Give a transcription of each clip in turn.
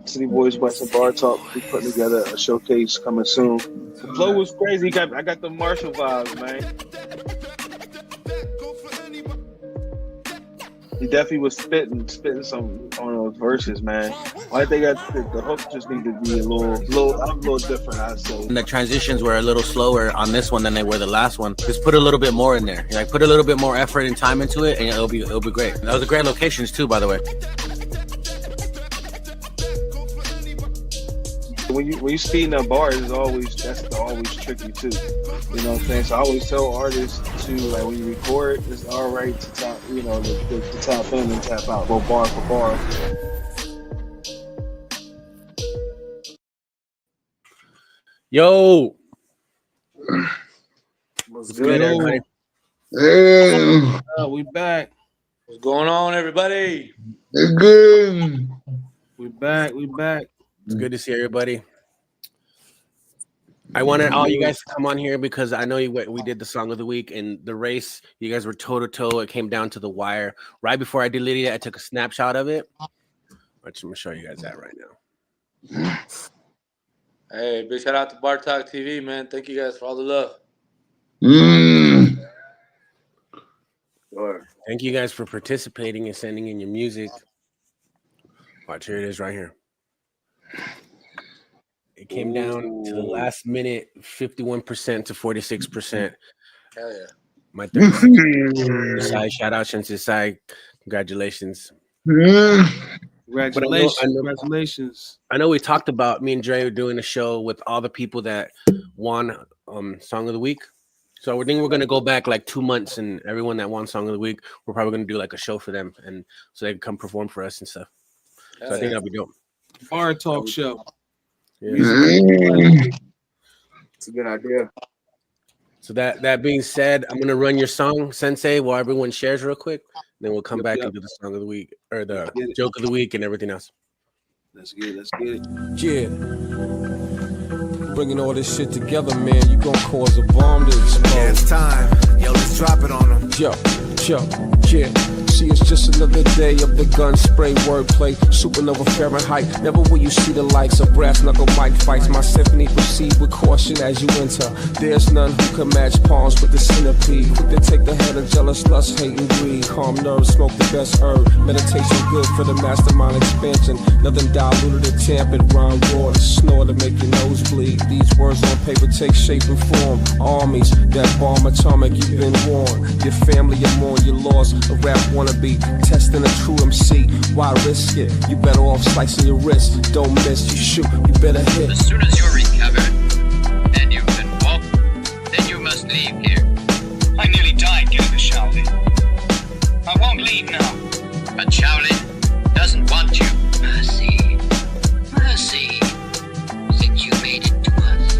City Boys West and Bar Talk. We putting together a showcase coming soon. The flow was crazy. I got the Marshall vibes, man. He definitely was spitting some on those verses, man. I think the hook just need to be a little different, I'd say. And the transitions were a little slower on this one than they were the last one. Just put a little bit more in there. Like put a little bit more effort and time into it, and it'll be great. And those are great locations too, by the way. When you speed in a bar, that's always tricky too. You know what I'm saying? So I always tell artists to, like, when you record, it's all right to tap, to tap in and tap out, go bar for bar. Yo, what's good, everybody? We back. What's going on, everybody? It's good. We back. It's good to see everybody. I wanted all you guys to come on here because I know we did the song of the week and the race. You guys were toe to toe. It came down to the wire. Right before I deleted it, I took a snapshot of it. I'm gonna show you guys that right now. Hey, big shout out to Bar Talk TV, man. Thank you guys for all the love. Sure. Thank you guys for participating and sending in your music. Watch, here it is right here. It came down to the last minute, 51% to 46%. Hell yeah. My 36 side, shout out Shensi Sai. Congratulations. Congratulations. I know we talked about me and Dre were doing a show with all the people that won Song of the Week. So I think we're gonna go back like 2 months, and everyone that won Song of the Week, we're probably gonna do like a show for them, and so they can come perform for us and stuff. So I think that'll be dope. Bar Talk show. Yeah. It's a good idea. So that being said, I'm gonna run your song, Sensei, while everyone shares real quick. Then we'll come back and do the Song of the Week or the Joke of the Week and everything else. Let's get it. Yeah. Bringing all this shit together, man, you gonna cause a bomb to explode. Yeah, it's time. Yo, let's drop it on them. Yo, yeah. See, it's just another day of the gun spray wordplay. Supernova Fahrenheit. Never will you see the likes of brass knuckle mic fights. My symphony proceed with caution as you enter. There's none who can match palms with the centipede. Quick to take the head of jealous lust, hate, and greed. Calm nerves, smoke the best herb. Meditation good for the mastermind expansion. Nothing diluted or tampered. Rhyme raw to snore to make your nose bleed. These words on paper take shape and form. Armies that bomb atomic, you've been warned. Your family, you mourn your loss. A rap wannabe, testing a true MC. Why risk it? You better off slicing your wrist. Don't miss, you shoot, you better hit. As soon as you're recovered and you can walk, then you must leave here. I nearly died getting to Shaolin. I won't leave now. But Shaolin doesn't want you. Mercy. Since you made it to us,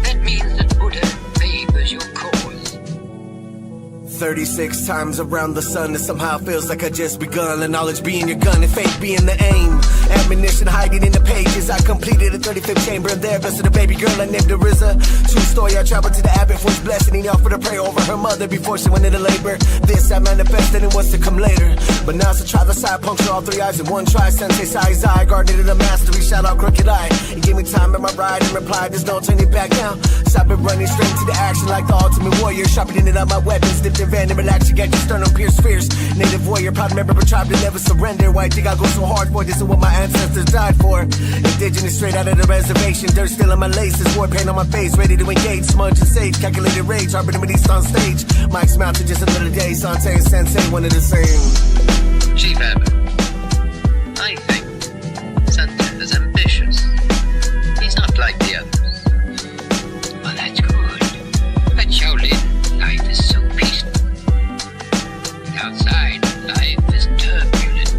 that means that Buddha favors your cause. 36 times around the sun, it somehow feels like I just begun. The knowledge being your gun and fate being the aim. Ammunition hiding in the pages. I completed a 35th chamber and there blessed a baby girl I named Ariza. True story, I traveled to the abbot for his blessing. He offered to pray over her mother before she went into labor. This I manifested and was to come later. But now's to try the side, puncture all three eyes in one try. Sensei size eye, guarded in a mastery. Shout out crooked eye. He gave me time in my ride and replied, there's no turning back now. So I've been running straight to the action like the ultimate warrior. Sharpening it up my weapons, dipped in venom, relax, you get your sternum pierced fierce. Native warrior, proud member of a tribe that never surrender. Why think I go so hard for? This is what my ancestors died for. Indigenous straight out of the reservation. Dirt still in my laces, war paint on my face. Ready to engage, smudge and sage. Calculated rage, harboring with East on stage. Mike's mouth to just another day. Sante and Sensei, one of the same. Chief Abbott, I think Sensei is ambitious. He's not like the others. Well, that's good. But Shaolin, life is so peaceful. Outside, life is turbulent.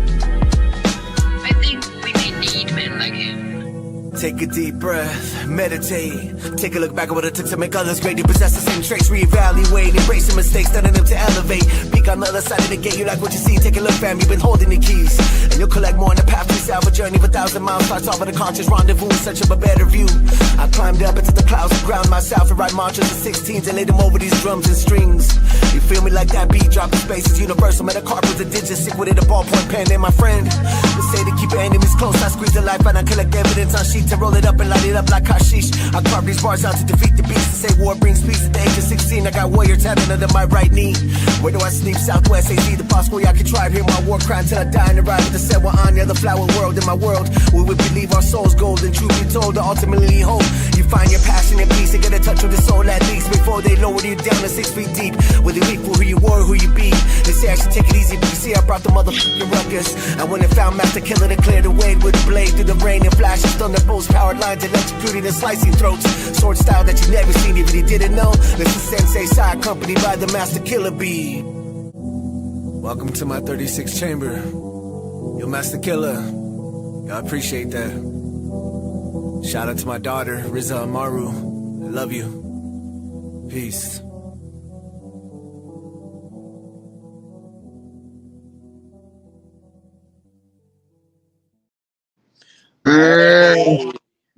I think we may need men like him. Take a deep breath, meditate. Take a look back at what it took to make others great. You possess the same traits, reevaluate, embrace your mistakes, turning them to elevate. Peek on the other side of the gate, you like what you see. Take a look, fam, you've been holding the keys. And you'll collect more on the path to yourself. A journey of 1,000 miles starts off with a conscious rendezvous in search of a better view. I climbed up into the clouds and ground myself and write mantras of 16s and lay them over these drums and strings. You feel me like that beat dropping space is universal. Met a carp with a digit, sick with it, a ballpoint pen, and my friend. They say to keep your enemies close. I squeeze the life and I collect evidence on sheets and roll it up and light it up like hashish. I carve these bars out to defeat the beast. To say war brings peace. At the age of 16, I got warrior tatted under my right knee. Where do I sleep? Southwest AZ, the possible I could try. Hear my war cry till I die and arrive at the set. We're on the other flower world. In my world, we would believe our souls gold. And truth be told, to ultimately hope you find your passion and peace and get in touch with the soul at least before they lower you down to 6 feet deep. Whether you equal who you were, who you be. They say I should take it easy, but you see I brought the motherfucking ruckus. And when they found Master Killer, they cleared the way with a blade through the rain and flashes, thunderbolts, powered lines, electrocuting and slicing throats. Sword style that you never seen, even you didn't know. This is Sensei Sai, accompanied by the Master Killer Bee. Welcome to my 36th chamber. Yo, Master Killer. Yo, I appreciate that. Shout out to my daughter, Riza Amaru. I love you. Peace.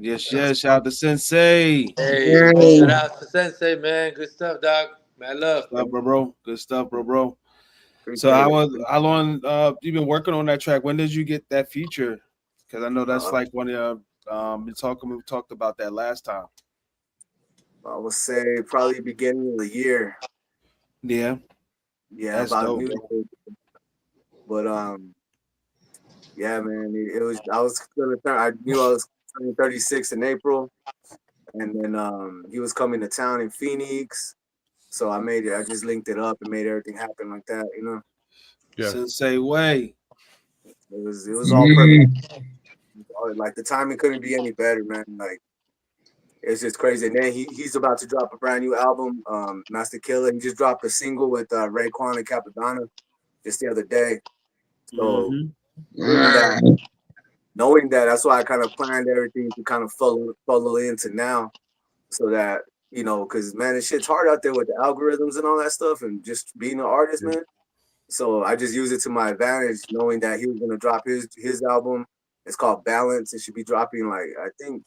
Yes, shout out to Sensei. Hey, shout out to Sensei, man. Good stuff, dog. Man, love. Good stuff, bro. Good stuff, bro. So how long you been working on that track? When did you get that feature? Because I know that's like one of we talked about that last time. I would say probably beginning of the year. Yeah, that's about dope. But yeah, man, it was. I was gonna turn. I knew I was turning 36 in April, and then he was coming to town in Phoenix. So I made it. I just linked it up and made everything happen like that, you know. Yeah. Sensei way. It was all perfect. Like the timing couldn't be any better, man. Like it's just crazy. And then he's about to drop a brand new album, Master Killer. He just dropped a single with Raekwon and Capadonna just the other day. So knowing that, that's why I kind of planned everything to kind of follow into now, so that. You know, because, man, this shit's hard out there with the algorithms and all that stuff and just being an artist, man. So I just use it to my advantage, knowing that he was going to drop his album. It's called Balance. It should be dropping, like, I think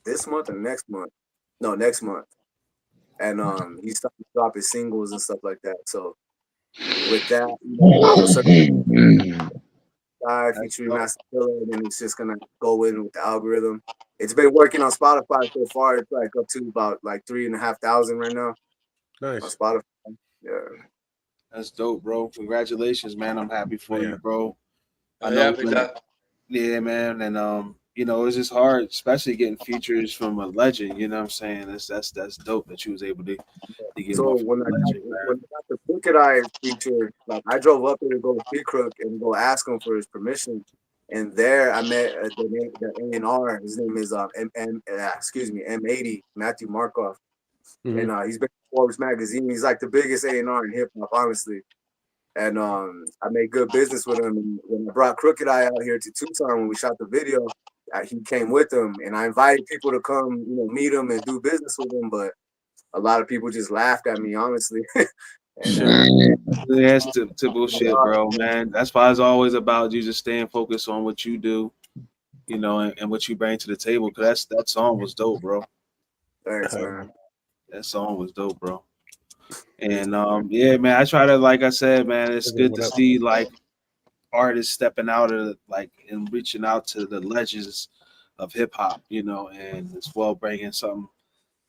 this month or next month. No, next month. And he's starting to drop his singles and stuff like that. So with that, featuring Master Killer, and then it's just going to go in with the algorithm. It's been working on Spotify so far. It's like up to about like 3,500 right now. Nice. On Spotify. Yeah. That's dope, bro. Congratulations, man. I'm happy for you, bro. I know. Yeah, man. And you know, it's just hard, especially getting features from a legend. You know what I'm saying? That's dope that you was able to get. So when I got the Crooked Eye feature, like I drove up there to go see Crook and go ask him for his permission. And there I met the A&R. His name is M80, Matthew Markov. Mm-hmm. And he's been in Forbes magazine. He's like the biggest A&R in hip hop, honestly. And I made good business with him. And when I brought Crooked Eye out here to Tucson when we shot the video, he came with him. And I invited people to come, you know, meet him and do business with him. But a lot of people just laughed at me, honestly. That's typical shit, bro, man. That's why it's always about you just staying focused on what you do, you know, and what you bring to the table. Because that song was dope, bro. Thanks, man. That song was dope, bro. And yeah, man, I try to, like I said, man, it's good to see like artists stepping out of like and reaching out to the legends of hip hop, you know, and as well bringing something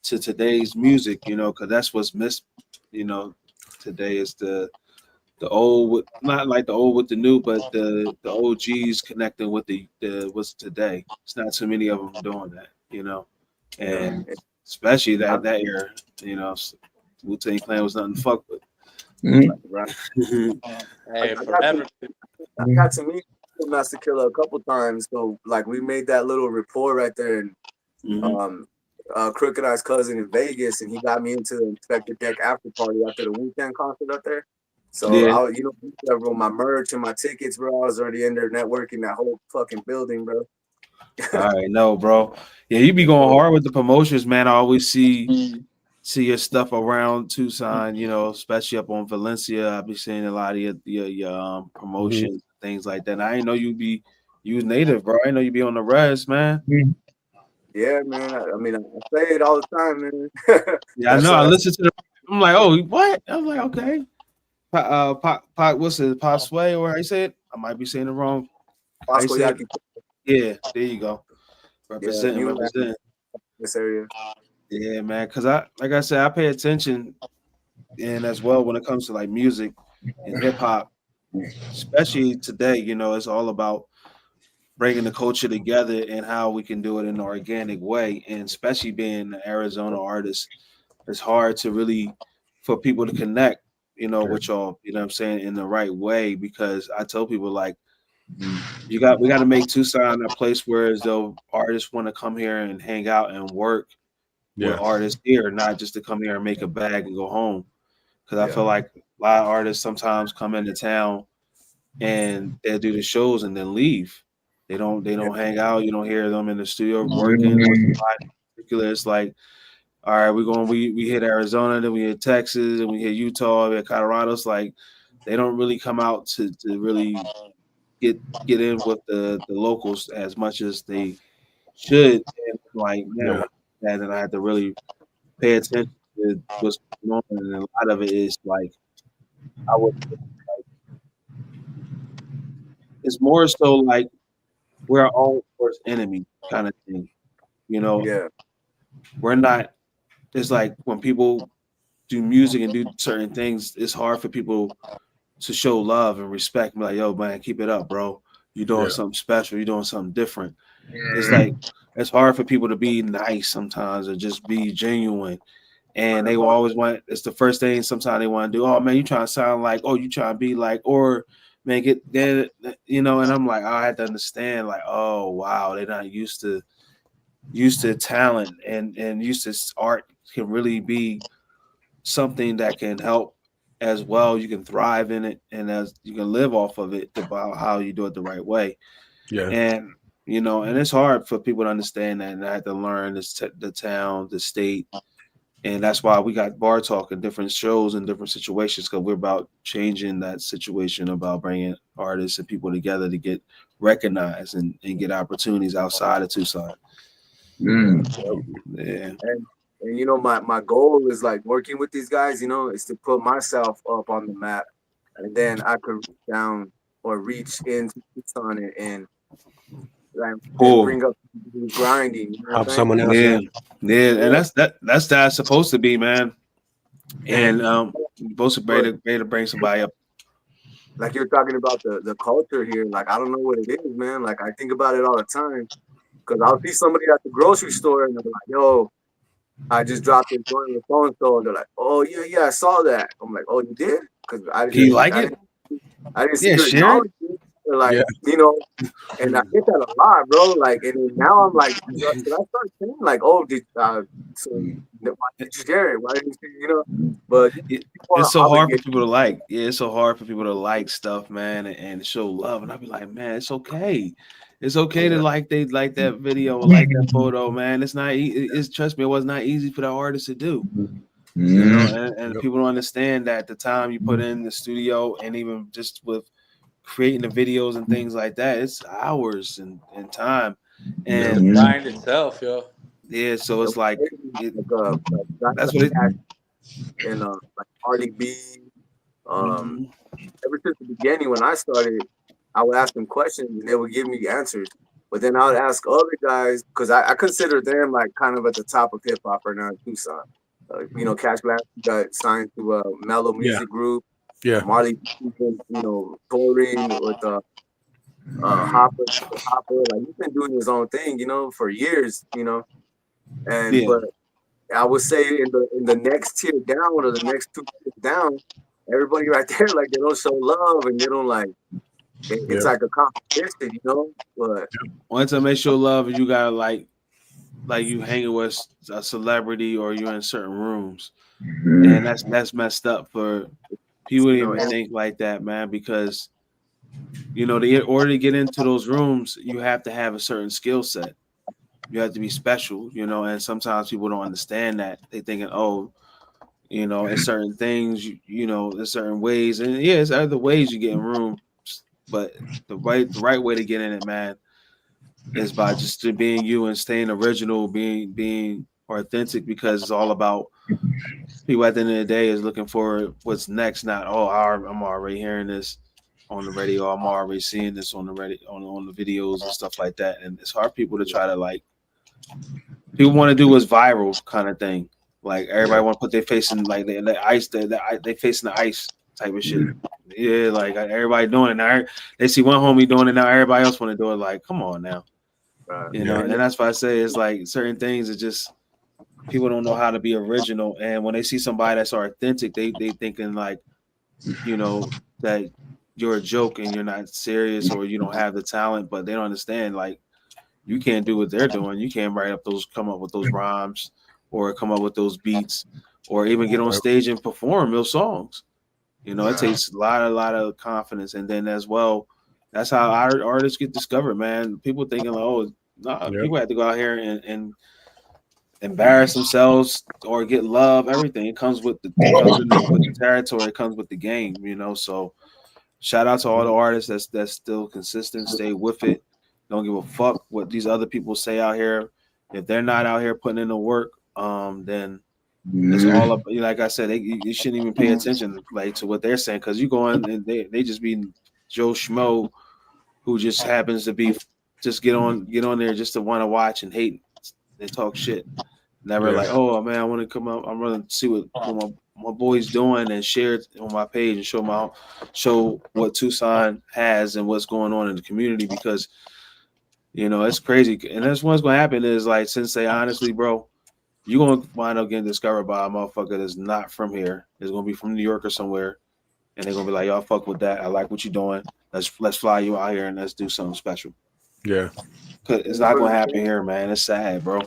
to today's music, you know, because that's what's missed, you know. Today is the old, not like the old with the new, but the OGs connecting with the what's today. It's not too many of them doing that, you know, and especially that era, you know, Wu-Tang Clan was nothing to fuck with. Mm-hmm. Right. Hey, forever. I got to meet Master Killer a couple times, so like we made that little rapport right there, and Crooked Eye's cousin in Vegas, and he got me into the Inspector Deck after party after the weekend concert up there. So I, you know, my merch and my tickets, bro. I was already in there networking that whole fucking building, bro. All right, no, bro. Yeah, you be going hard with the promotions, man. I always see your stuff around Tucson, you know, especially up on Valencia. I be seeing a lot of your promotions, things like that. And I didn't know you was native, bro. I didn't know you be on the res, man. Yeah, man. I mean, I say it all the time, man. Yeah, I know. I listen to I'm like, oh, what? I was like, okay. What's it? Sway, or how you say it? I might be saying it wrong. Yeah, there you go. Representing this area. Yeah, man. Because like I said, I pay attention, and as well when it comes to like music and hip hop, especially today. You know, it's all about bringing the culture together and how we can do it in an organic way. And especially being an Arizona artist, it's hard to really for people to connect, you know, with y'all, you know what I'm saying, in the right way. Because I tell people like we got to make Tucson a place where as though artists want to come here and hang out and work with artists here, not just to come here and make a bag and go home. Because I feel like a lot of artists sometimes come into town and they do the shows and then leave. They don't hang out. You don't hear them in the studio working. It's like, all right, we hit Arizona, then we hit Texas, and we hit Utah, we hit Colorado. It's like they don't really come out to really get in with the locals as much as they should. And like now, and then I had to really pay attention to what's going on, and a lot of it is like I would like it's more so like we're our own worst enemy kind of thing, you know. We're not. It's like when people do music and do certain things, it's hard for people to show love and respect. Like, yo, man, keep it up, bro. You're doing something special. You're doing something different. It's like it's hard for people to be nice sometimes or just be genuine. And they will always want. It's the first thing sometimes they want to do. Oh man, you trying to sound like? Oh, you trying to be like? Or man, get you know. And I'm like, I had to understand. Like, oh wow, they're not used to talent and used to art can really be something that can help as well. You can thrive in it, and as you can live off of it about how you do it the right way. And you know, and it's hard for people to understand that. And I had to learn the town, the state, and that's why we got Bar Talk and different shows and different situations, because we're about changing that situation, about bringing artists and people together to get recognized and get opportunities outside of Tucson. So, and you know, my goal is like working with these guys, you know, is to put myself up on the map, and then I could reach down or reach into Tucson and like bring up grinding, you know, help someone else. And that's supposed to be, man. And you're supposed to be to bring somebody up. Like you're talking about the culture here. Like I don't know what it is, man. Like I think about it all the time. Because I'll see somebody at the grocery store and they're like, yo, I just dropped it joint with so and so. And they're like, oh, yeah, I saw that. I'm like, oh, you did? Because I didn't. Do you like it? I didn't see it. Like, you know, and I get that a lot, bro. Like, and now I'm like, did I start saying, like, oh, why did you share it? Why didn't you, you know? But it's so hard for people to like. Yeah, it's so hard for people to like stuff, man, and show love. And I'll be like, man, it's okay. It's okay to like that video or like that photo, man. It's not. Trust me, it was not easy for the artist to do. You know, and people don't understand that the time you put in the studio and even just with creating the videos and things like that, it's hours and time. And grind itself, yo. Yeah, so it's like that's what it is. And like Cardi B, ever since the beginning when I started, I would ask them questions and they would give me answers. But then I would ask other guys, because I consider them like kind of at the top of hip hop right now in Tucson. You know, Cash Black got signed to a Mellow Music Group. Yeah, Marley, you know, touring with Hopper. Like he's been doing his own thing, you know, for years, you know. And but I would say in the next tier down or the next two tiers down, everybody right there, like they don't show love and they don't like. It's like a competition, you know. But once I make sure love, you gotta like you hanging with a celebrity or you're in certain rooms, and that's messed up for people to even think like that, man. Because you know, in order to get into those rooms, you have to have a certain skill set. You have to be special, you know, and sometimes people don't understand that. They thinking, oh, you know, in certain things, you know, in certain ways, and yeah, it's other ways you get in rooms, but the right way to get in it, man, is by just being you and staying original, being authentic, because it's all about people at the end of the day is looking for what's next, not I'm already hearing this on the radio, I'm already seeing this on the radio, on the videos and stuff like that, and it's hard people to try to like. People want to do what's viral kind of thing. Like everybody want to put their face in like the ice, they facing the ice type of shit. Yeah, like everybody doing it now. They see one homie doing it now, everybody else want to do it. Like, come on now, you know. And that's why I say it's like certain things. It's just people don't know how to be original, and when they see somebody that's authentic, they thinking like, you know, that you're a joke and you're not serious or you don't have the talent, but they don't understand like. You can't do what they're doing. You can't come up with those rhymes or come up with those beats or even get on stage and perform those songs. You know, it takes a lot of confidence. And then as well, that's how our artists get discovered, man. People thinking like, oh, people have to go out here and embarrass themselves or get love. Everything comes with the territory. It comes with the game, you know. So shout out to all the artists that's still consistent, stay with it. Don't give a fuck what these other people say out here. If they're not out here putting in the work, then it's all up. Like I said, you shouldn't even pay attention like to what they're saying because you go in and they just be Joe Schmo who just happens to be just get on there just to want to watch and hate and talk shit. Never like, oh man, I want to come up. I'm gonna see what my boy's doing and share it on my page and show what Tucson has and what's going on in the community because. You know, it's crazy. And that's what's going to happen is like, Sensei, honestly, bro, you're going to wind up getting discovered by a motherfucker that's not from here. It's going to be from New York or somewhere. And they're going to be like, y'all fuck with that. I like what you're doing. Let's fly you out here and let's do something special. Yeah. Cause it's not going to happen here, man. It's sad, bro.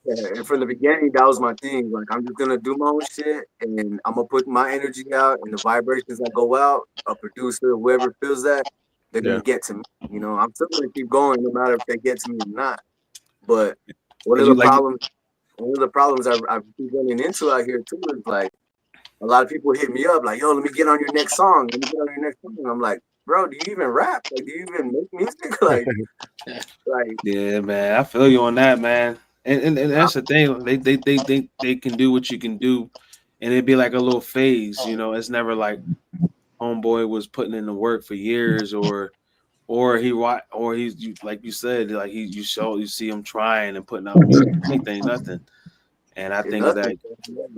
Yeah, and from the beginning, that was my thing. Like, I'm just going to do my own shit and I'm going to put my energy out and the vibrations that go out, a producer, whoever feels that, they're gonna get to me. You know, I'm still gonna keep going no matter if they get to me or not. But one of the problems I've been running into out here too is like a lot of people hit me up like, yo, let me get on your next song. I'm like, bro, do you even rap? Like, do you even make music? Like yeah, man, I feel you on that, man. And that's the thing. They think they can do what you can do, and it'd be like a little phase. You know, it's never like. Homeboy was putting in the work for years, or he's like you said, like you see him trying and putting out music. Ain't nothing. And I think that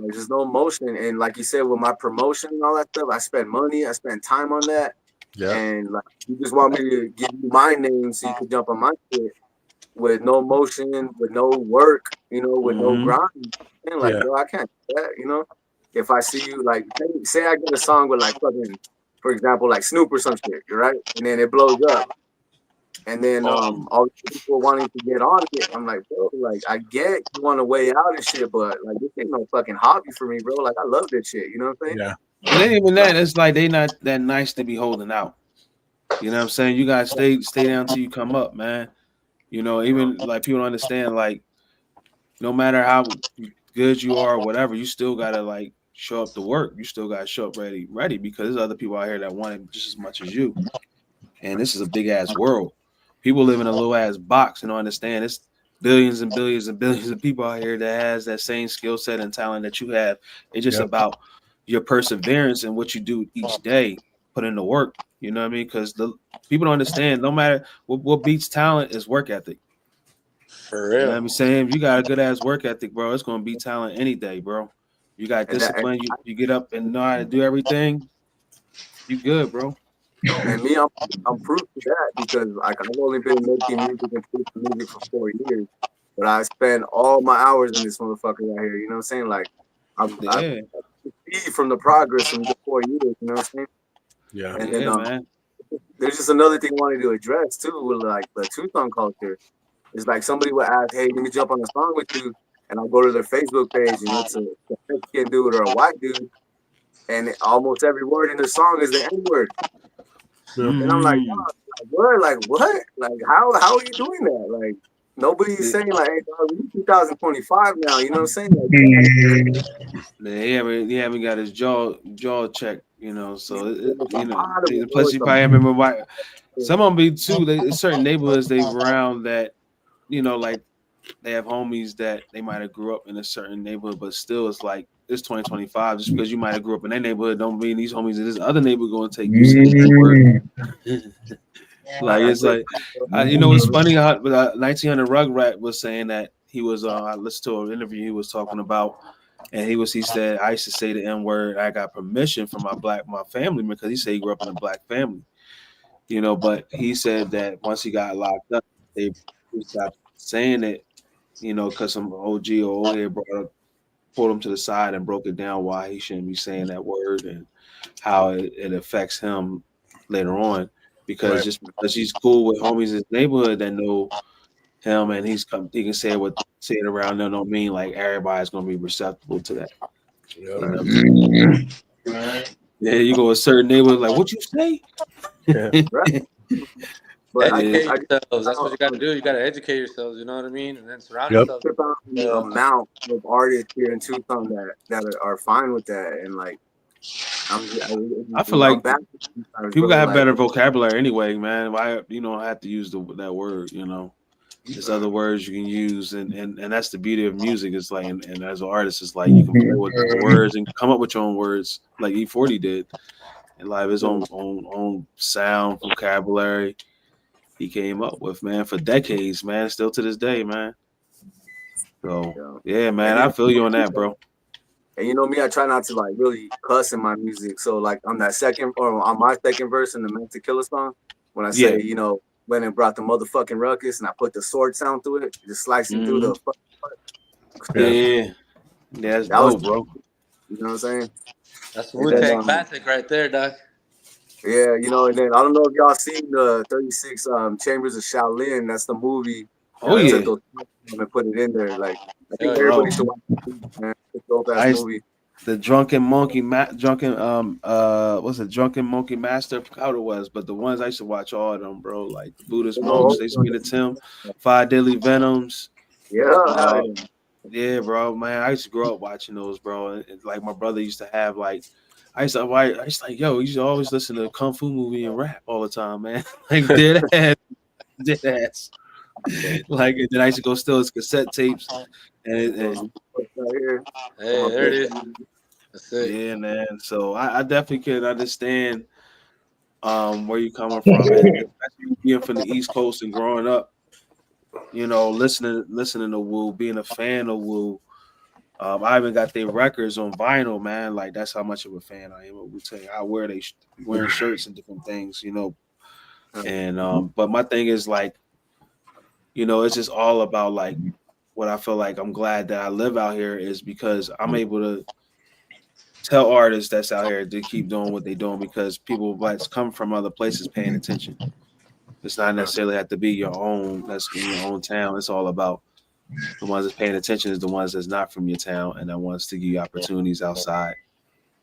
there's no emotion. And like you said, with my promotion and all that stuff, I spend money, I spend time on that. Yeah. And like you just want me to give you my name so you can jump on my shit with no motion, with no work, you know, with no grind. And like, bro, I can't do that, you know. If I see you, like, say I get a song with, like, fucking, for example, like Snoop or some shit, right? And then it blows up. And then all the people wanting to get on it, I'm like, bro, like, I get you want to weigh out and shit, but, like, this ain't no fucking hobby for me, bro. Like, I love this shit, you know what I'm saying? Yeah. It ain't even that. It's like they not that nice to be holding out. You know what I'm saying? You got to stay down till you come up, man. You know, even, like, people don't understand, like, no matter how good you are or whatever, you still got to, like, show up to work. You still got to show up ready because there's other people out here that want it just as much as you. And this is a big ass world. People live in a little ass box and don't understand. It's billions and billions and billions of people out here that has that same skill set and talent that you have. It's just about your perseverance and what you do each day, put in the work. You know what I mean? Because the people don't understand. No matter what beats talent is work ethic. For real. You know what I'm saying? If you got a good ass work ethic, bro, it's gonna beat talent any day, bro. You got discipline. You get up and know how to do everything. You good, bro. And me, I'm proof to that because like I've only been making music and producing music for 4 years, but I spend all my hours in this motherfucker right here. You know what I'm saying? Like I see from the progress from the 4 years. You know what I'm saying? Yeah. And then man. There's just another thing I wanted to address too with like the Tucson culture. It's like somebody would ask, "Hey, let me jump on a song with you." And I'll go to their Facebook page and it's a Mexican dude or a white dude. And almost every word in the song is the N-word. And I'm like, what? Like what? Like how are you doing that? Like nobody's saying like, hey, dog, we 2025 now. You know what I'm saying? Like, Man, he haven't got his jaw checked, you know. So you know, plus you probably remember why. Some of them be too. There's certain neighborhoods they around that, you know, like they have homies that they might have grew up in a certain neighborhood, but still it's like it's 2025. Just because you might have grew up in that neighborhood, don't mean these homies in this other neighborhood going to take you saying that word. Like it's like, you know, it's funny how 1900 Rugrat was saying that he was. I listened to an interview he was talking about, and he said I used to say the N word. I got permission from my family because he said he grew up in a black family, you know. But he said that once he got locked up, they stopped saying it, you know, because some OG or old head pulled him to the side and broke it down why he shouldn't be saying that word and how it affects him later on. Because just because he's cool with homies in his neighborhood that know him and he can say it around them don't mean like everybody's gonna be receptible to that. You know? Yeah, you go to a certain neighborhood like, what you say? Yeah. But educate yourselves. That's what you got to do. You got to educate yourselves. You know what I mean? And then surround yourself. The amount of artists here in Tucson that are fine with that, and like, I feel like people gotta have better vocabulary anyway, man. Why you don't have to use that word, you know? There's other words you can use, and that's the beauty of music. It's like, and as an artist, it's like you can play with the words and come up with your own words, like E40 did, and like his own sound vocabulary. He came up with, man, for decades, man, still to this day, man. So yeah, man, I feel you on that, bro. And you know me, I try not to like really cuss in my music. So like on my second verse in the Meant to Killer song, when I say, you know, went and brought the motherfucking ruckus and I put the sword sound through it, just slicing through the yeah, that's dope, bro. You know what I'm saying? That's Wu-Tang classic right there, Doc. Yeah, you know, and then I don't know if y'all seen the 36 Chambers of Shaolin. That's the movie. Oh yeah, took those and put it in there. Like I think everybody should watch it, man. It's a dope-ass movie. The Drunken Monkey Drunken Monkey Master, how it was, but the ones I used to watch all of them, bro. Like the Buddhist monks, they speak to Tim, Five Deadly Venoms. Yeah. Yeah, bro, man. I used to grow up watching those, bro. And like my brother used to have like I used to like, yo, you should always listen to a kung fu movie and rap all the time, man. Like dead ass. Like, and then I used to go steal his cassette tapes. And hey, there it is. That's it. Yeah, man. So I definitely can understand where you're coming from, man. Especially being from the East Coast and growing up, you know, listening to Wu, being a fan of Wu. I even got their records on vinyl, man. Like that's how much of a fan I am of Wu-Tang. I wearing shirts and different things, you know. And but my thing is like, you know, it's just all about like what I feel like I'm glad that I live out here is because I'm able to tell artists that's out here to keep doing what they're doing because people that's come from other places paying attention. It's not necessarily have to be your own. That's in your own town. It's all about the ones that's paying attention is the ones that's not from your town and that wants to give you opportunities outside.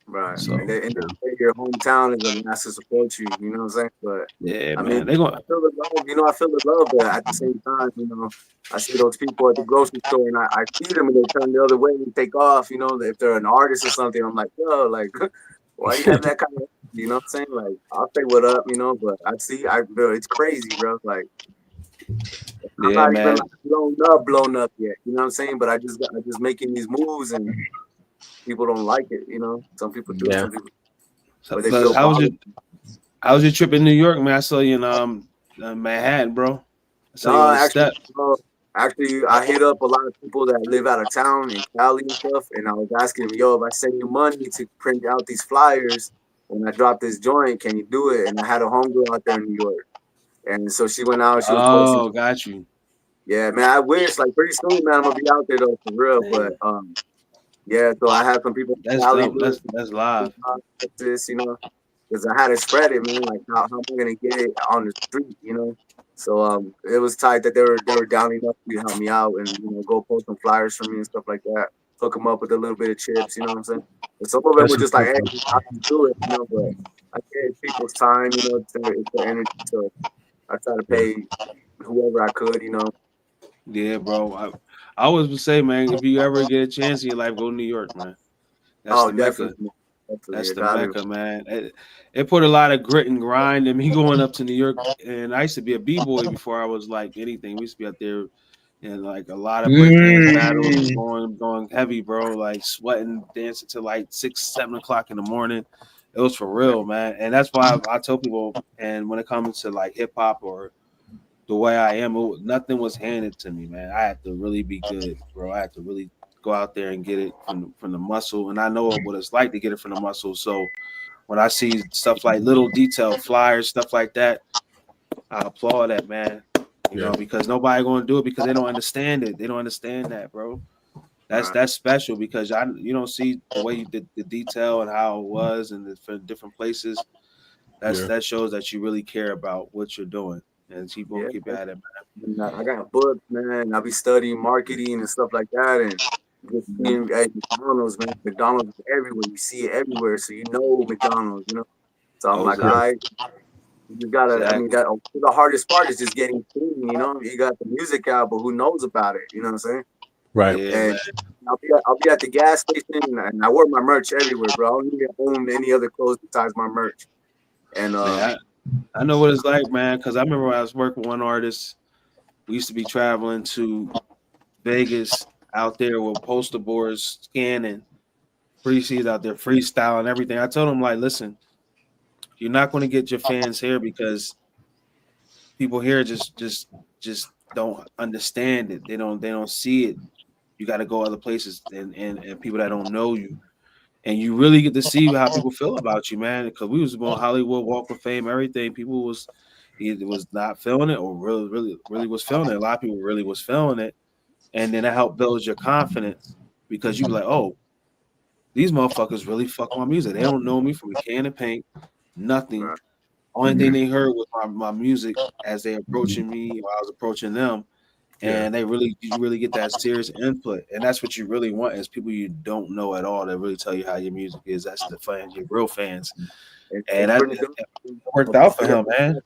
Right. So, and your hometown is a massive support you. You know what I'm saying? But yeah, I man, mean, I feel the love. You know, I feel the love, but at the same time, you know, I see those people at the grocery store and I see them and they turn the other way and take off. You know, if they're an artist or something, I'm like, yo, like, why you have that kind of? You know what I'm saying? Like, I'll say what up, you know, but bro, it's crazy, bro. Like, I'm not even like blown up yet. You know what I'm saying? But I just making these moves and people don't like it. You know, some people do. Yeah. Some people, how was your trip in New York, man? I saw you in Manhattan, bro. Actually, I hit up a lot of people that live out of town in Cali and stuff, and I was asking them, yo, if I send you money to print out these flyers when I drop this joint, can you do it? And I had a homegirl out there in New York. And so she went out. She was posting. Got you. Yeah, man. I wish, like, pretty soon, man, I'm gonna be out there though, for real. But yeah. So I had some people. That's live. This, you know, because I had to spread it, man. Like, how am I gonna get it on the street, you know? So it was tight that they were down enough to help me out and go post some flyers for me and stuff like that. Hook them up with a little bit of chips, you know what I'm saying? And some of them were just like, hey, I can do it, you know, but I get people's time, you know, it's their energy. So I try to pay whoever I could, you know. Yeah, bro. I always would say, man, if you ever get a chance in your life, go to New York, man. That's the Mecca. Definitely. That's the Mecca, man. It put a lot of grit and grind in me going up to New York. And I used to be a b-boy before I was like anything. We used to be out there and like a lot of breakdance battles going heavy, bro. Like sweating, dancing till like 6, 7 o'clock in the morning. It was for real, man. And that's why I tell people, and when it comes to like hip hop or the way I am, nothing was handed to me, man. I had to really be good, bro. I had to really go out there and get it from the muscle, and I know what it's like to get it from the muscle. So when I see stuff like little detail flyers, stuff like that, I applaud that, man. You know, because nobody going to do it because they don't understand it. They don't understand that, bro. That's special because you don't see the way you did the detail and how it was and the different places. That shows that you really care about what you're doing. And keep at it, man. I got a book, man. I'll be studying marketing and stuff like that, and just seeing McDonald's, man. McDonald's is everywhere. You see it everywhere, so you know McDonald's, you know. So I'm like, all right, you gotta. Exactly. I mean, the hardest part is just getting seen. You know, you got the music out, but who knows about it? You know what I'm saying? Right. Yeah, and I'll be at the gas station, and I wear my merch everywhere, bro. I don't even own any other clothes besides my merch. And I know what it's like, man, because I remember when I was working with one artist, we used to be traveling to Vegas out there with poster boards, scanning, freestyles out there, freestyle and everything. I told him, like, listen, you're not going to get your fans here because people here just don't understand it. They don't see it. You got to go other places and people that don't know you. And you really get to see how people feel about you, man. Because we was on Hollywood Walk of Fame, everything. People was either was not feeling it or really was feeling it. A lot of people really was feeling it, and then it helped build your confidence because you be like, oh, these motherfuckers really fuck my music. They don't know me from a can of paint, nothing. Only thing they heard was my music as they approaching me or I was approaching them. And you really get that serious input, and that's what you really want is people you don't know at all that really tell you how your music is. That's the fans, your real fans, and that worked out for him, man.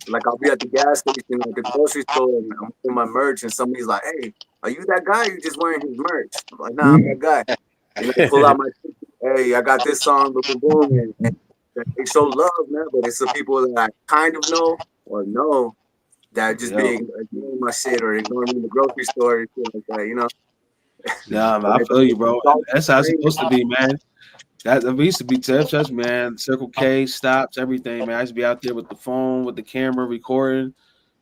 Like I'll be at the gas station, like the grocery store, and I'm in my merch, and somebody's like, "Hey, are you that guy? You just wearing his merch?" I'm like, "Nah, I'm that guy." And I pull out my, "Hey, I got this song, boom, boom," and they show love, man. But it's the people that I kind of know or know. That just being ignoring my shit or ignoring me in the grocery store and shit like that, you know. Nah, man, I feel you, bro. That's how it's supposed to be, man. We used to be touch, man. Circle K stops, everything, man. I used to be out there with the phone, with the camera, recording.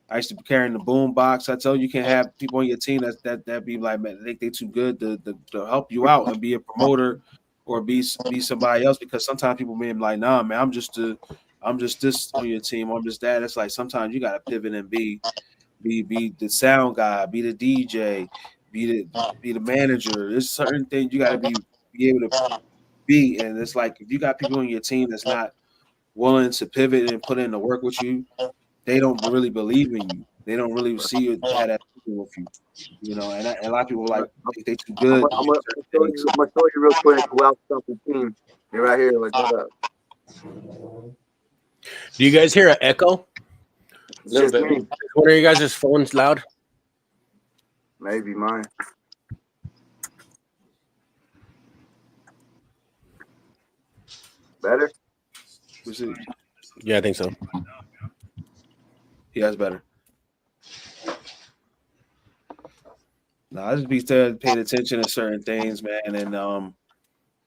I used to be carrying the boom box. I tell you can't have people on your team that be like, man, they too good to help you out and be a promoter or be somebody else because sometimes people be like, nah, man, I'm just this on your team. I'm just that. It's like sometimes you gotta pivot and be the sound guy, be the DJ, be the manager. There's certain things you gotta be able to be. And it's like if you got people on your team that's not willing to pivot and put in the work with you, they don't really believe in you. They don't really see you had that with you. You know, and a lot of people like they too good. I'm gonna show you real quick who else on the team. You're right here. Let's go up. Do you guys hear an echo? Little bit. One of you guys' phones loud? Maybe mine. Better? Yeah, I think so. Yeah, that's better. No, I just be paying attention to certain things, man,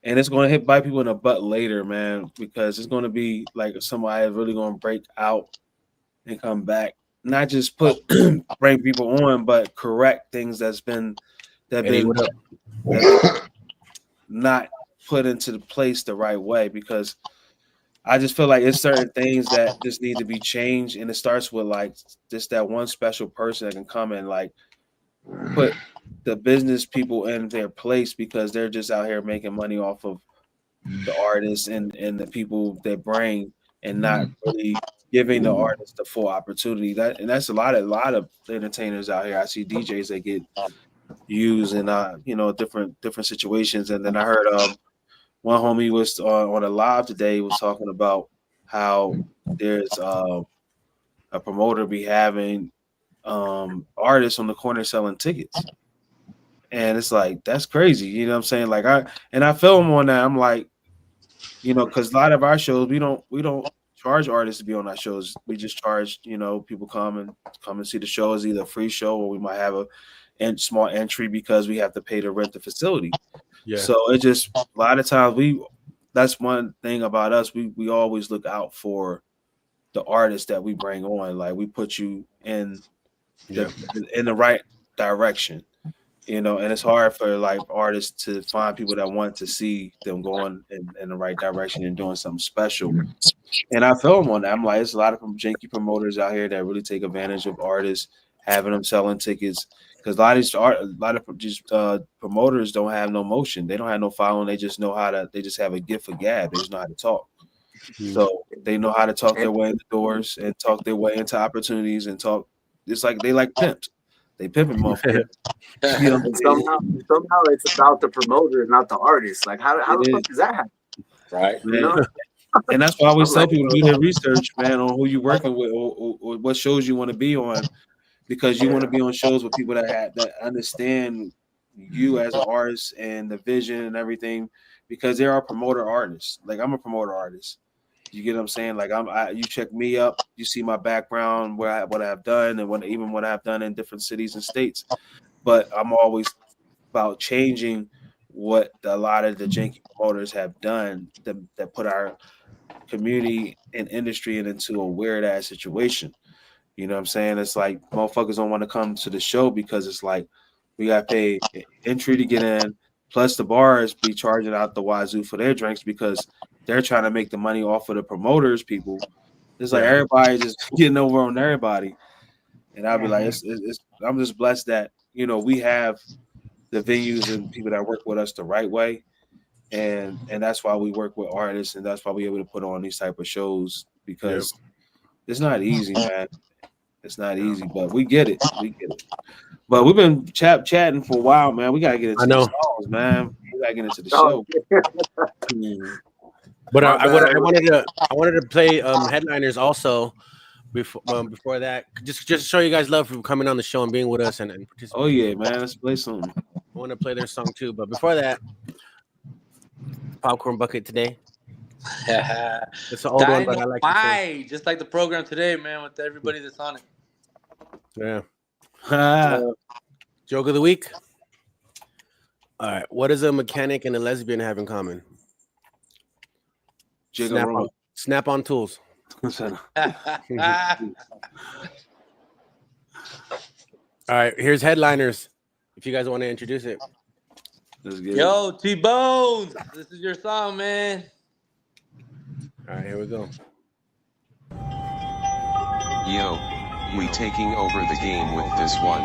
and it's going to bite people in the butt later, man, because it's going to be like somebody really going to break out and come back, not just bring people on, but correct things that's been not put into the place the right way. Because I just feel like it's certain things that just need to be changed, and it starts with like just that one special person that can come and like put the business people in their place because they're just out here making money off of the artists and the people they bring and not really giving the artists the full opportunity. That's a lot of entertainers out here. I see DJs that get used in different situations. And then I heard one homie was on a live today, was talking about how there's a promoter be having artists on the corner selling tickets. And it's like, that's crazy. You know what I'm saying? Like I feel him on that. I'm like, you know, because a lot of our shows, we don't charge artists to be on our shows. We just charge, you know, people come and see the show as either a free show, or we might have a small entry because we have to pay to rent the facility. Yeah. So it just, a lot of times that's one thing about us. We always look out for the artists that we bring on. Like, we put you in the right direction. You know, and it's hard for like artists to find people that want to see them going in the right direction and doing something special. And I feel them on that. I'm like, there's a lot of janky promoters out here that really take advantage of artists, having them selling tickets. Because a lot of promoters don't have no motion. They don't have no following. They just they just have a gift for gab. They just know how to talk. Mm-hmm. So they know how to talk their way in the doors and talk their way into opportunities and talk. It's like they like pimps. They pimping motherfuckers. You know, somehow it's about the promoter, not the artist. Like, how the fuck does that happen? Right. You know? And that's why I always tell people, do their research, man, on who you're working with or what shows you want to be on, because you want to be on shows with people that understand you as an artist and the vision and everything, because there are promoter artists. Like, I'm a promoter artist. You get what I'm saying? Like, you check me up, you see my background, what I've done, and what I've done in different cities and states. But I'm always about changing what a lot of the janky promoters have done that put our community and industry into a weird ass situation. You know what I'm saying? It's like motherfuckers don't want to come to the show because it's like we got to pay entry to get in, plus the bars be charging out the wazoo for their drinks because they're trying to make the money off of the promoters, people. It's like everybody just getting over on everybody. And I'll be like, I'm just blessed that, you know, we have the venues and people that work with us the right way. And that's why we work with artists, and that's why we're able to put on these type of shows, because it's not easy, man. It's not easy, but we get it. But we've been chatting for a while, man. We gotta get into the songs, man. We gotta get into the show. But I wanted to play headliners also before that, just to show you guys love for coming on the show and being with us and participating. Oh yeah, man, let's play something. I want to play their song too, but before that, Popcorn Bucket today. It's an old one, but I like it. Just like the program today, man, with everybody that's on it. Yeah. Joke of the week. All right. What does a mechanic and a lesbian have in common? Snap-on tools. All right. Here's headliners. If you guys want to introduce it. Yo, T-Bones. This is your song, man. All right, here we go. Yo, we taking over the game with this one.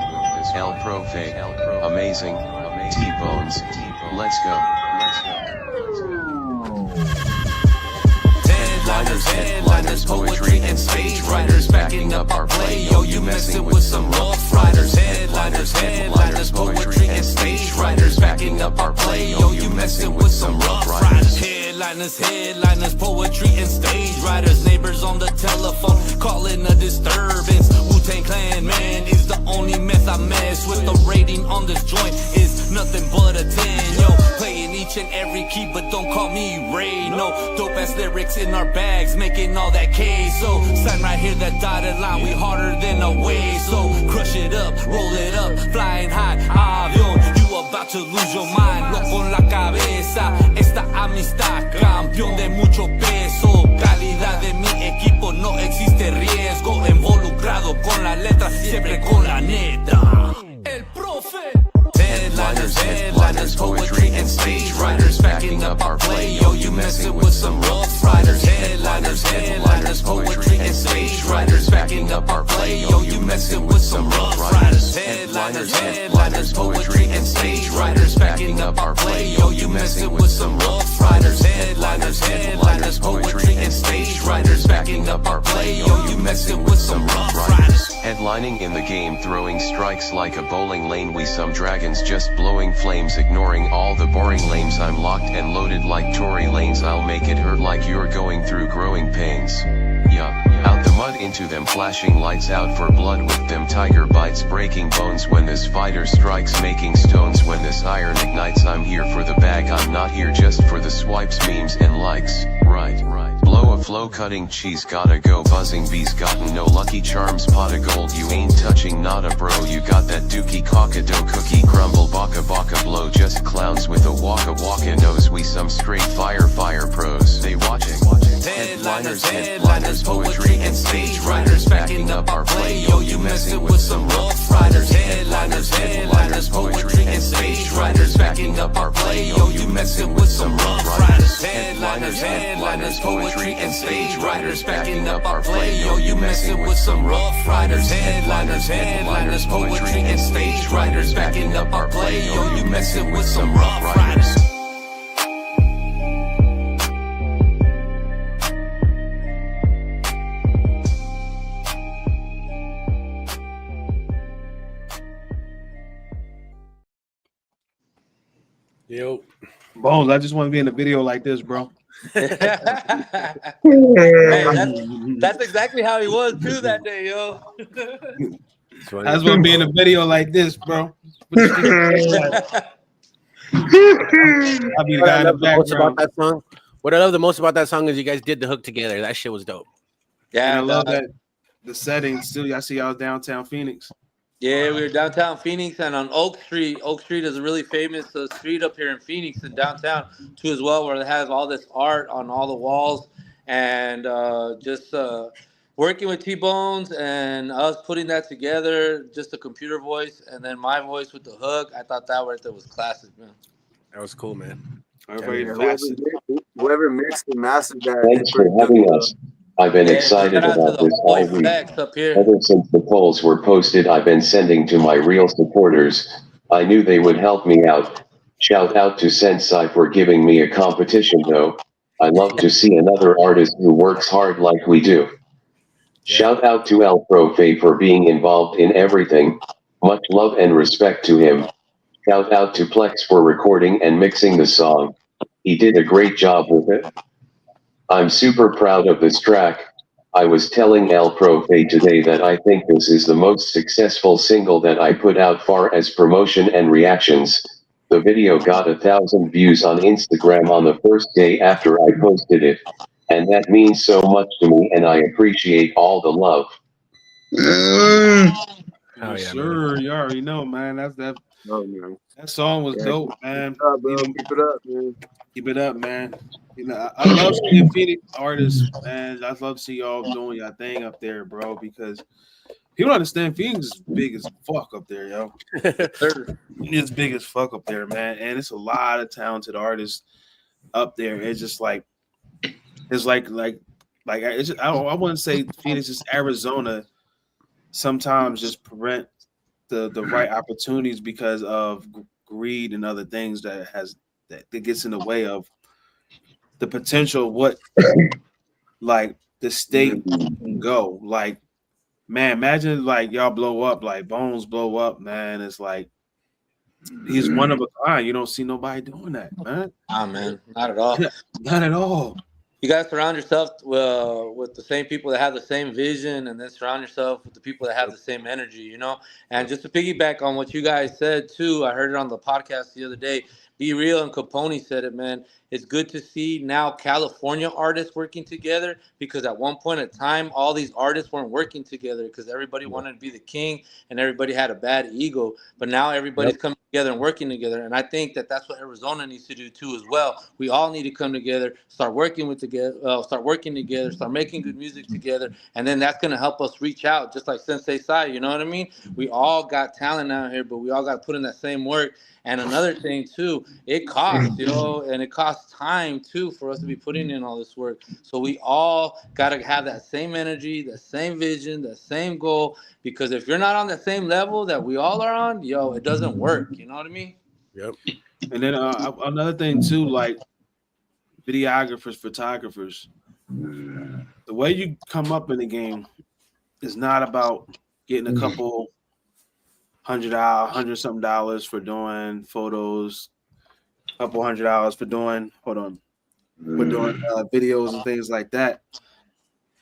El Profe, amazing. T-Bones, let's go. Headliners, poetry and stage writers backing up our play. Yo, you messing with some rough riders. Headliners, poetry and stage writers backing up our play. Yo, you messing with some rough riders. Headliners, poetry and stage writers. Neighbors on the telephone calling a disturbance. Wu-Tang Clan, man, is the only mess I mess with. The rating on this joint is nothing but a 10. Yo, playing each and every key, but don't call me Ray. No dope ass lyrics in our bags, making all that queso. Sign right here, that dotted line, we harder than a wave. So crush it up, roll it up, flying high, avión. You about to lose your mind, loco en la cabeza. Esta amistad, campeón de mucho peso. Calidad de mi equipo, no existe riesgo. Involucrado con la letra, siempre con la neta. El profe. Headliners, poetry and stage writers backing up our play. Yo, you messing with some rough riders. Headliners, poetry and stage writers backing backing up our play. Yo, you messing with some rough riders. Headliners, poetry and stage writers backing up our play. Yo, you messing with some rough riders. Headliners, poetry and stage writers backing up our play. Yo, you messing with some rough riders. Headlining in the game, throwing strikes like a bowling lane. We some dragons just blowing flames, ignoring all the boring lames. I'm locked and loaded like Tory Lanes. I'll make it hurt like you're going through growing pains. Yeah, out the mud into them, flashing lights out for blood with them tiger bites, breaking bones when this fighter strikes, making stones when this iron ignites. I'm here for the bag, I'm not here just for the swipes, memes and likes. Right. Blow a flow, cutting cheese, gotta go buzzing bees, gotten no Lucky Charms, pot of gold. You ain't touching, not a bro. You got that dookie cockado cookie crumble, baka blow. Just clowns with a waka nose. We some straight fire pros. They watching. Headliners, poetry and stage writers backing up our play. Yo, you messing with some rough riders. Headliners, poetry and stage writers backing up our play. Yo, you messing with some rough riders. Headliners, poetry and stage writers backing up our play. Yo, you messing with some rough riders. Headliners, poetry and stage writers backing up our play. Yo, you messing with some rough riders. Yo, Bones, I just want to be in a video like this, bro. Hey, that's exactly how he was too that day, yo. I just want to be in a video like this, bro. I'll be the guy in the background. That song. What I love the most about that song is you guys did the hook together. That shit was dope. Yeah, and I love that the setting. Still, I see y'all downtown Phoenix. Yeah, we were downtown Phoenix and on Oak Street. Oak Street is a really famous street up here in Phoenix and downtown too as well, where it has all this art on all the walls, and just working with T-Bones and us putting that together, just a computer voice and then my voice with the hook. I thought that right there was classic, man. That was cool, man. Whoever mixed and mastered that. Thanks for having us. I've been excited about this all week. Ever since the polls were posted, I've been sending to my real supporters. I knew they would help me out. Shout out to Sensei for giving me a competition though. I love to see another artist who works hard like we do. Shout out to El Profe for being involved in everything. Much love and respect to him. Shout out to Plex for recording and mixing the song. He did a great job with it. I'm super proud of this track. I was telling El Profe today that I think this is the most successful single that I put out far as promotion and reactions. The video got 1,000 views on Instagram on the first day after I posted it. And that means so much to me and I appreciate all the love. Oh, yeah, sure, man. You already know, man. That song was dope, man. Keep it up, bro. Keep it up, man. Keep it up, man. You know, I love seeing Phoenix artists, man. I love to see y'all doing your thing up there, bro, because people understand Phoenix is big as fuck up there, yo. It's big as fuck up there, man. And it's a lot of talented artists up there. It's just like, it's like it's just, I wouldn't say Phoenix is Arizona. Sometimes just prevent the right opportunities because of greed and other things that gets in the way of the potential of what like the state can go. Like, man, imagine like y'all blow up, like Bones blow up, man. It's like he's one of a kind. You don't see nobody doing that, man. Nah, man, not at all. Not at all. You got to surround yourself with the same people that have the same vision, and then surround yourself with the people that have the same energy, you know? And just to piggyback on what you guys said, too, I heard it on the podcast the other day. Be Real and Capone said it, man. It's good to see now California artists working together, because at one point in time, all these artists weren't working together because everybody wanted to be the king and everybody had a bad ego. But now everybody's coming together and working together. And I think that that's what Arizona needs to do too as well. We all need to come together, start working together, start making good music together. And then that's going to help us reach out, just like Sensei Sai, you know what I mean? We all got talent out here, but we all got to put in that same work. And another thing too, it costs, you know, and it costs costs time too for us to be putting in all this work. So we all got to have that same energy, the same vision, the same goal. Because if you're not on the same level that we all are on, yo, it doesn't work. You know what I mean? Yep. And then another thing too, like videographers, photographers, the way you come up in the game is not about getting a couple $100 something dollars for doing photos, a couple $100 for doing videos and things like that.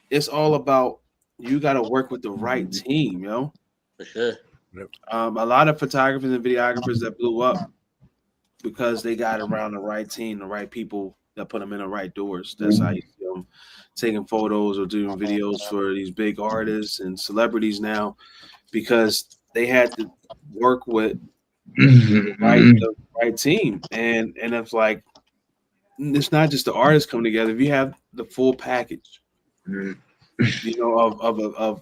It's all about you got to work with the right team, yo. For sure. A lot of photographers and videographers that blew up because they got around the right team, the right people that put them in the right doors. That's how you see them taking photos or doing videos for these big artists and celebrities now, because they had to work with the right team. And it's like, it's not just the artists coming together. If you have the full package, you know, of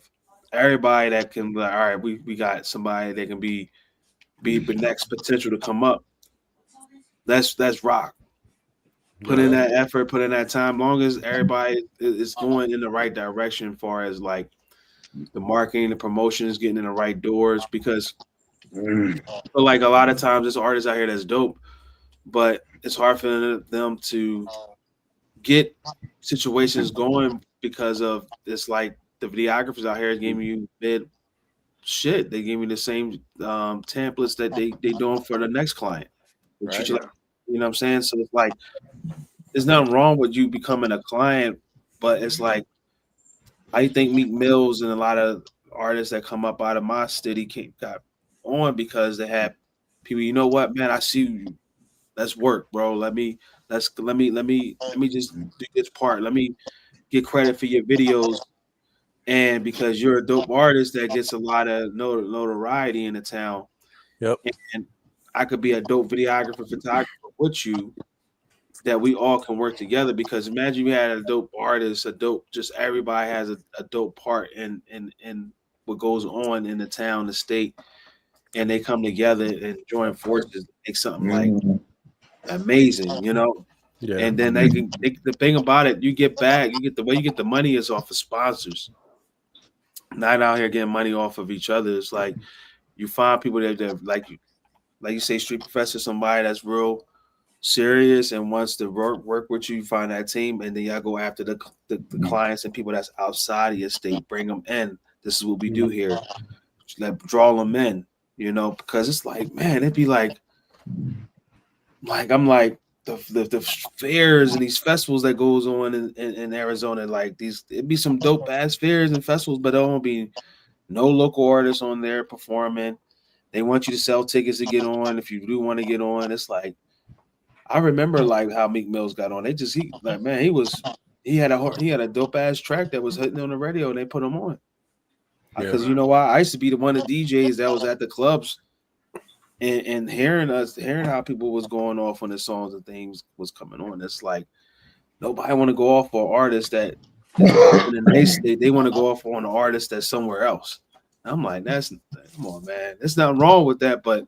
everybody that can be like, all right, we got somebody that can be the next potential to come up. That's rock. Put in that effort, put in that time. Long as everybody is going in the right direction, as far as like the marketing, the promotion is getting in the right doors. Because like a lot of times, there's artists out here that's dope, but it's hard for them to get situations going because of it's like the videographers out here giving you bid shit. They give you the same templates that they doing for the next client. Right. You know what I'm saying? So it's like there's nothing wrong with you becoming a client, but it's like I think Meek Mills and a lot of artists that come up out of my city got on because they had people. You know what, man? I see you. Let's work, bro. Let me just do this part. Let me get credit for your videos. And because you're a dope artist that gets a lot of notoriety in the town, and I could be a dope videographer, photographer with you, that we all can work together. Because imagine you had a dope artist, just everybody has a dope part in what goes on in the town, the state, and they come together and join forces to make something like amazing, you know. Yeah. And then the thing about it, you get the money is off of sponsors. Not out here getting money off of each other. It's like you find people that like you say, street professor, somebody that's real serious and wants to work with you. You find that team, and then y'all go after the clients and people that's outside of your state. Bring them in. This is what we do here. Draw them in, you know, because it's like, man, it'd be like I'm like the fairs and these festivals that goes on in Arizona, like it'd be some dope ass fairs and festivals, but there won't be no local artists on there performing. They want you to sell tickets to get on. If you do want to get on, it's like I remember like how Meek Mills got on. He had a dope ass track that was hitting on the radio, and they put him on. Because you know why? I used to be one of the DJs that was at the clubs and hearing how people was going off when the songs and things was coming on. It's like nobody want to go off for an artist that they want to go off on an artist that's somewhere else. I'm like, come on, man. There's nothing wrong with that, but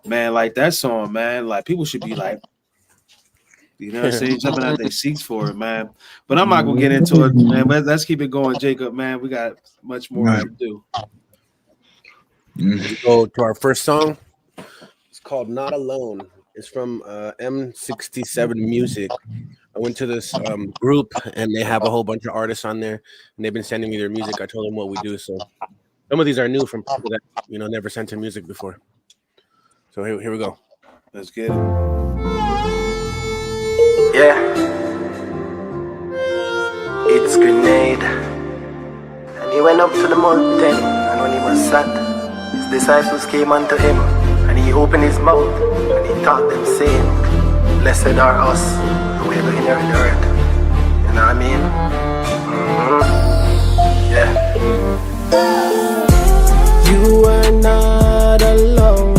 man, like that song, man, like people should be like, you know what I'm saying, jumping out their seats for it, man. But I'm not gonna get into it, man. But let's keep it going, Jacob, man. We got much more to do. We go to our first song. It's called Not Alone. It's from M67 Music. I went to this group, and they have a whole bunch of artists on there, and they've been sending me their music. I told them what we do, so some of these are new from people that never sent to music before. So here we go. Let's get it. Yeah, it's Grenade. And he went up to the mountain, and when he was sat, his disciples came unto him, and he opened his mouth, and he taught them, saying, Blessed are us, who ever inherit the earth. You know what I mean? Yeah. You are not alone.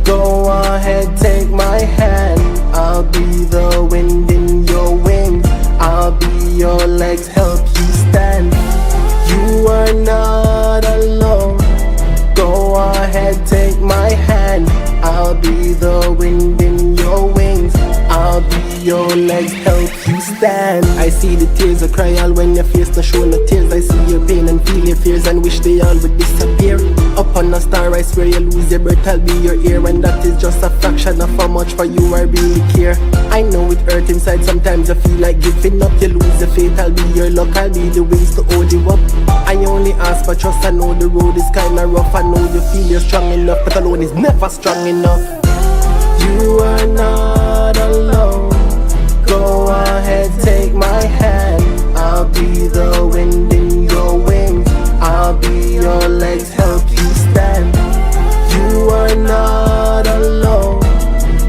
Go ahead, take my hand. I'll be the wind in your wings. I'll be your legs, help you stand. You are not alone. Go ahead, take my hand. I'll be the wind in your wings. I'll be your legs help you stand. I see the tears that cry all when your face not show no tears. I see your pain and feel your fears and wish they all would disappear. Up on a star I swear you lose your breath, I'll be your ear. And that is just a fraction of how much for you I really care. I know it hurt inside, sometimes I feel like giving up. You lose the faith, I'll be your luck, I'll be the wings to hold you up. I only ask for trust, I know the road is kinda rough. I know you feel you're strong enough, but alone is never strong enough. You are not alone. Go ahead, take my hand. I'll be the wind in your wings. I'll be your legs, help you stand. You are not alone.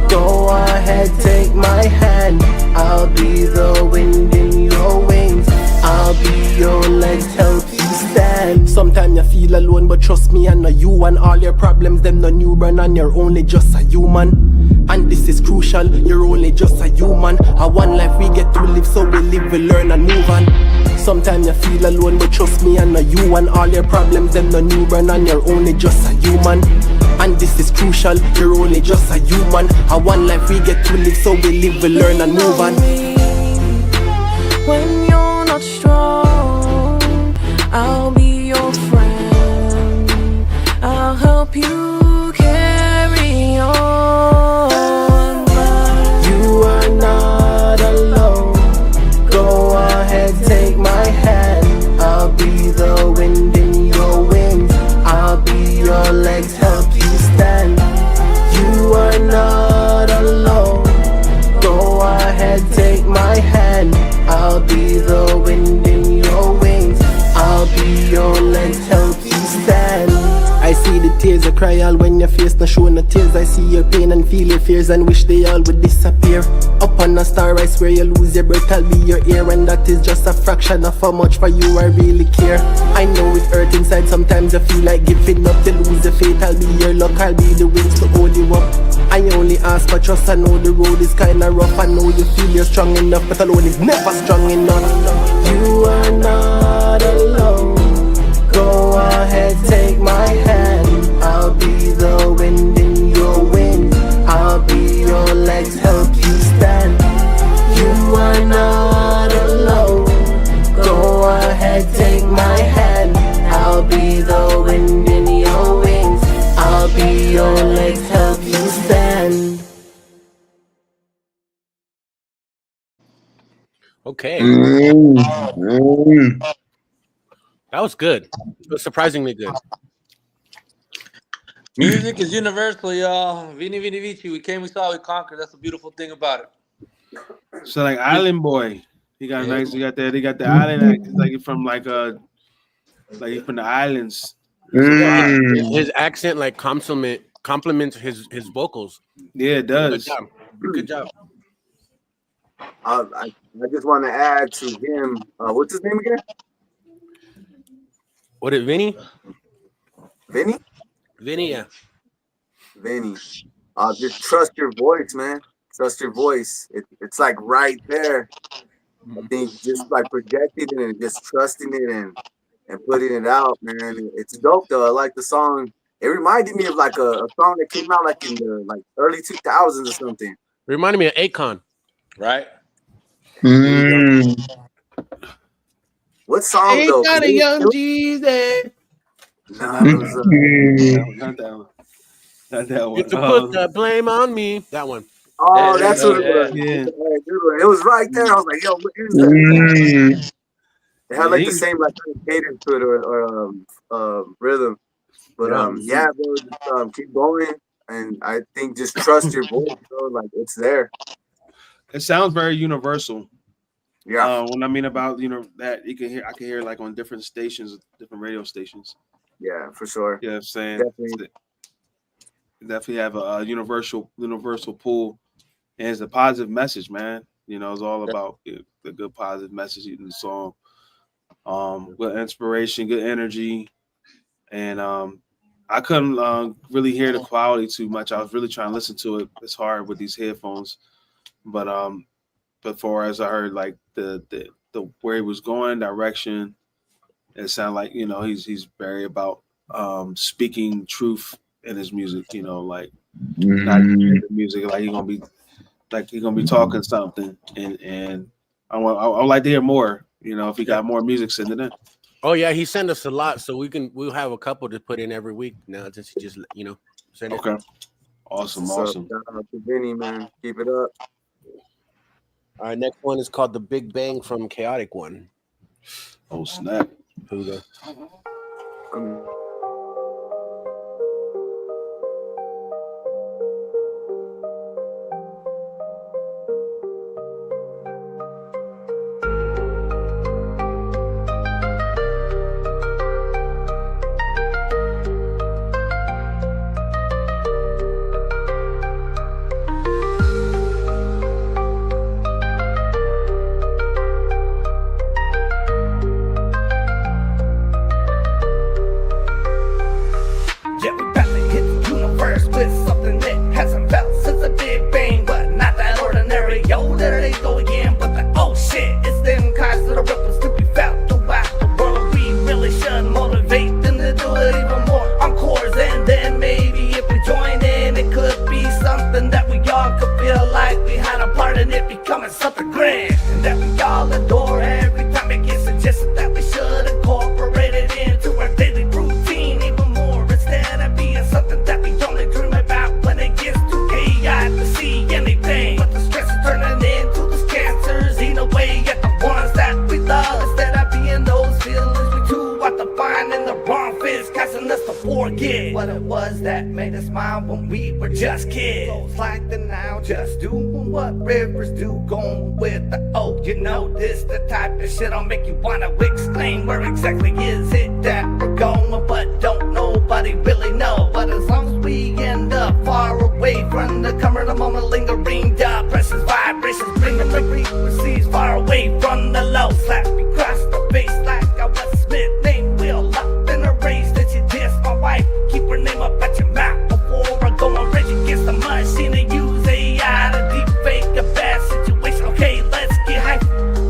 Go ahead, take my hand. I'll be the wind in your wings. I'll be your legs, help you stand. Sometimes you feel alone, but trust me, I know you and all your problems, them no newborn and you're only just a human. And this is crucial, you're only just a human. A one life we get to live, so we live, we learn and move on. Sometimes you feel alone, but trust me, I know you and all your problems, them no newborn and you're only just a human. And this is crucial, you're only just a human. A one life we get to live, so we live, we learn and move on. When you're not strong, I'll be your friend. I'll help you carry on. You are not alone. Go ahead, take my hand. I'll be the wind in your wings. I'll be your legs, help you stand. You are not alone. Go ahead, take my hand. I'll be the wind in your wings. I'll be your legs, help you stand. I see the tears that cry all when your face not show no tears. I see your pain and feel your fears and wish they all would disappear. Up on a star I swear you lose your breath, I'll be your ear. And that is just a fraction of how much for you I really care. I know it hurt inside, sometimes I feel like giving up. You lose the faith, I'll be your luck, I'll be the wings to hold you up. I only ask for trust, I know the road is kinda rough. I know you feel you're strong enough, but alone is never strong enough. You are not alone. Go ahead, take my hand. I'll be the wind in your wind. I'll be your legs, help you stand. You are not alone. Go ahead, take my hand. I'll be the wind in your wings. I'll be your legs, help you stand. Okay. That was good. It was surprisingly good. Music is universal, y'all. Vini Vini Vici. We came, we saw, we conquered. That's the beautiful thing about it. So like Island Boy, he got nice. He got that. He got the island act. It's like from like he's from the islands. His accent like complements his vocals. Yeah, it does. Good job. Good job. I just want to add to him. What's his name again? What is Vinny? Vinny? Vinny, yeah. Vinny. Just trust your voice, man. Trust your voice. It's like right there. I think just like projecting it and just trusting it and putting it out, man. It's dope though. I like the song. It reminded me of like a song that came out like in the like early 2000s or something. Reminded me of Akon. Right? What song though? Got a young Jesus. Nah, it was, not that one. Not that one. You can put the blame on me. That one. Oh, that's what it was. Yeah. It was right there. I was like, yo, what is that? It had like the same like cadence to it or rhythm. But yeah, bro, just, keep going. And I think just trust your voice, bro. Like it's there. It sounds very universal. Yeah. When I mean about that you can hear, I can hear like on different stations, different radio stations. Yeah, for sure. You know what I'm saying? Definitely have a universal pool, and it's a positive message, man. It's all about the good positive message in the song. Good inspiration, good energy, and I couldn't really hear the quality too much. I was really trying to listen to it. It's hard with these headphones, but far as I heard, like the where he was going, direction, it sounded like he's very about speaking truth in his music. Like not the music like he's gonna be like he's gonna be talking something, and I would like to hear more. You know, if he got more music, send it in. Oh yeah, he sent us a lot, so we'll have a couple to put in every week now. Since he just send it. Okay, awesome. Shout out to Vinny, man. Keep it up. All right, next one is called The Big Bang from Chaotic One. Oh snap! Here we go. Yeah, we about to hit the universe with something that hasn't felt since the Big Bang, but not that ordinary. Yo, there they go again, but the oh shit, it's them kinds of the ripples to be felt throughout the world. We really should motivate them to do it even more encores, and then maybe if we join in, it could be something that we all could feel like we had a part in it becoming something grand, and that we all adore. Every time it gets suggested that we should incorporate it into our daily routine even more, instead of being something that we only dream about when it gets too chaotic to see anything. But the stress is turning into those cancers, eating away at the ones that we love, instead of being those feelings we too want to find in the wrong fits, causing us to forget what it was that made us smile when we were just kids. Flows like the now, just doing what rivers do, going with the oh, you know this the type of shit I'll make you wanna exclaim. Where exactly is it that we're going? But don't nobody really know. But as long as we end up far away from the current moment, lingering depressions, vibrations, bringing the frequencies far away from the low. Slap me across the face like I was Smith, name wheel up in a race that you diss my wife. Keep her name up at your mouth before I go and rage against the machine and use AI to deep fake a bad situation. Okay, let's get hype.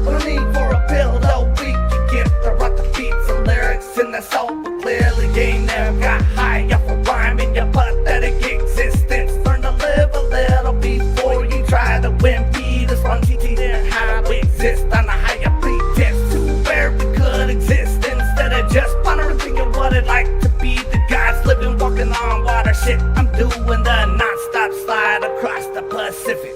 What I need for a pill, though, we can get the right to beats and lyrics in the soul, but clearly you ain't never got high off a rhyme in your pathetic existence. Learn to live a little before you try to win. Beat us on TT, learn how to exist on a higher pretense to where we could exist, instead of just pondering, thinking what it'd like to be the gods living, walking on water. Shit, I'm doing the non-stop slide across the Pacific.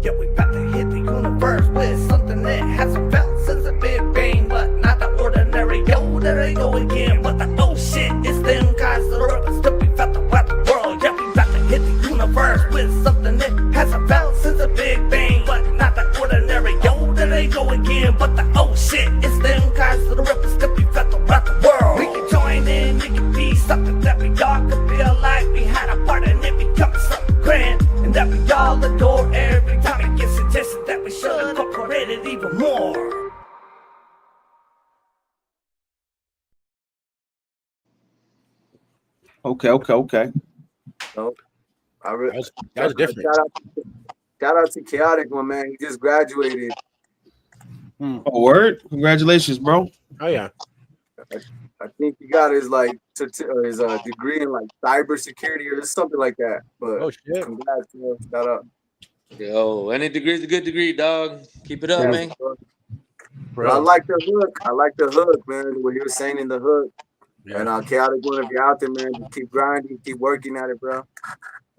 Yeah, we about to hit the universe with something that hasn't felt since the Big Bang, but not the ordinary. Yo, there they go again, but the oh shit, it's them guys that are up and still be felt throughout the world. Yeah, we about to hit the universe with something that hasn't felt since the Big Bang, but not the ordinary. Yo, there they go again, but the oh shit, it's them guys that are up and still be felt throughout the world. We can join in, it can be something that we all could feel like we had a part in it becoming something grand, and that we all adore. Every time it gets suggested that we should incorporate it even more. Okay. So, That was different. Shout out to Chaotic One, man. He just graduated. Oh, word! Congratulations, bro. Oh yeah. I think he got his his degree in like cybersecurity or something like that. But oh shit! Congrats, bro. Shout out. Yo, any degree is a good degree, dog. Keep it up, man. Bro. I like the hook. I like the hook, man. What he was saying in the hook. Yeah. And Chaotic One, if you're out there, man, just keep grinding, keep working at it, bro.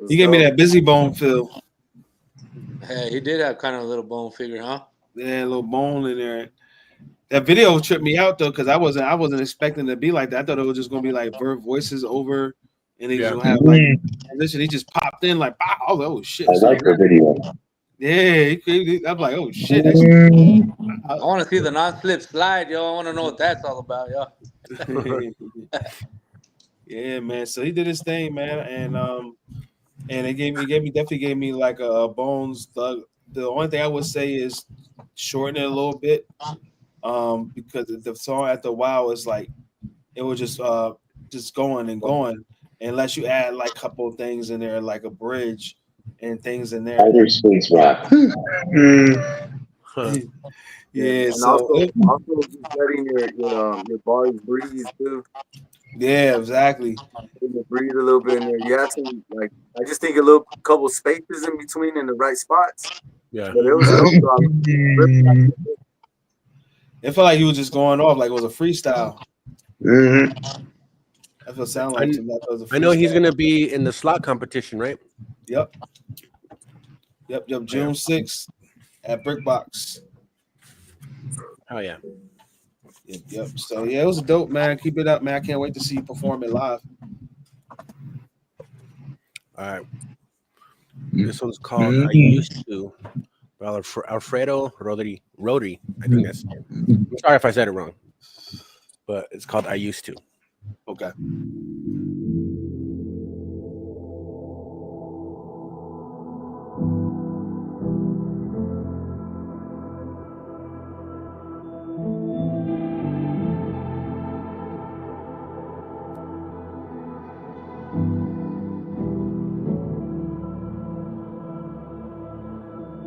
He gave me that Busy Bone feel. Hey, he did have kind of a little bone figure, huh? Yeah, a little bone in there. That video tripped me out though, because I wasn't expecting it to be like that. I thought it was just gonna be like Verb voices over, and he's gonna have like transition. He just popped in like, oh shit! I like the video. Yeah, I'm like, oh shit. I want to see the non-slip slide, yo. I want to know what that's all about, yo. Yeah, man. So he did his thing, man, and it definitely gave me like a Bones Thug. The only thing I would say is shorten it a little bit, because the song after a while is like it was just going and going, unless you add like a couple of things in there, like a bridge and things in there. Outer space rap. Yeah, and so also just letting your bars breathe too. yeah, exactly. Breathe a little bit in there. You have to like. I just think a little couple spaces in between in the right spots. Yeah. But it was dope. Though. It felt like he was just going off, like it was a freestyle. That's what it sounded like to me. That was a I know he's freestyle. gonna be in the slot competition, right? Yep. June 6th at Brickbox. Oh yeah. Yep. So yeah, it was dope, man. Keep it up, man. I can't wait to see you perform it live. All right. This one's called I Used To. By Alfredo Rodi. I think that's it. I'm sorry if I said it wrong. But it's called I Used To. Okay.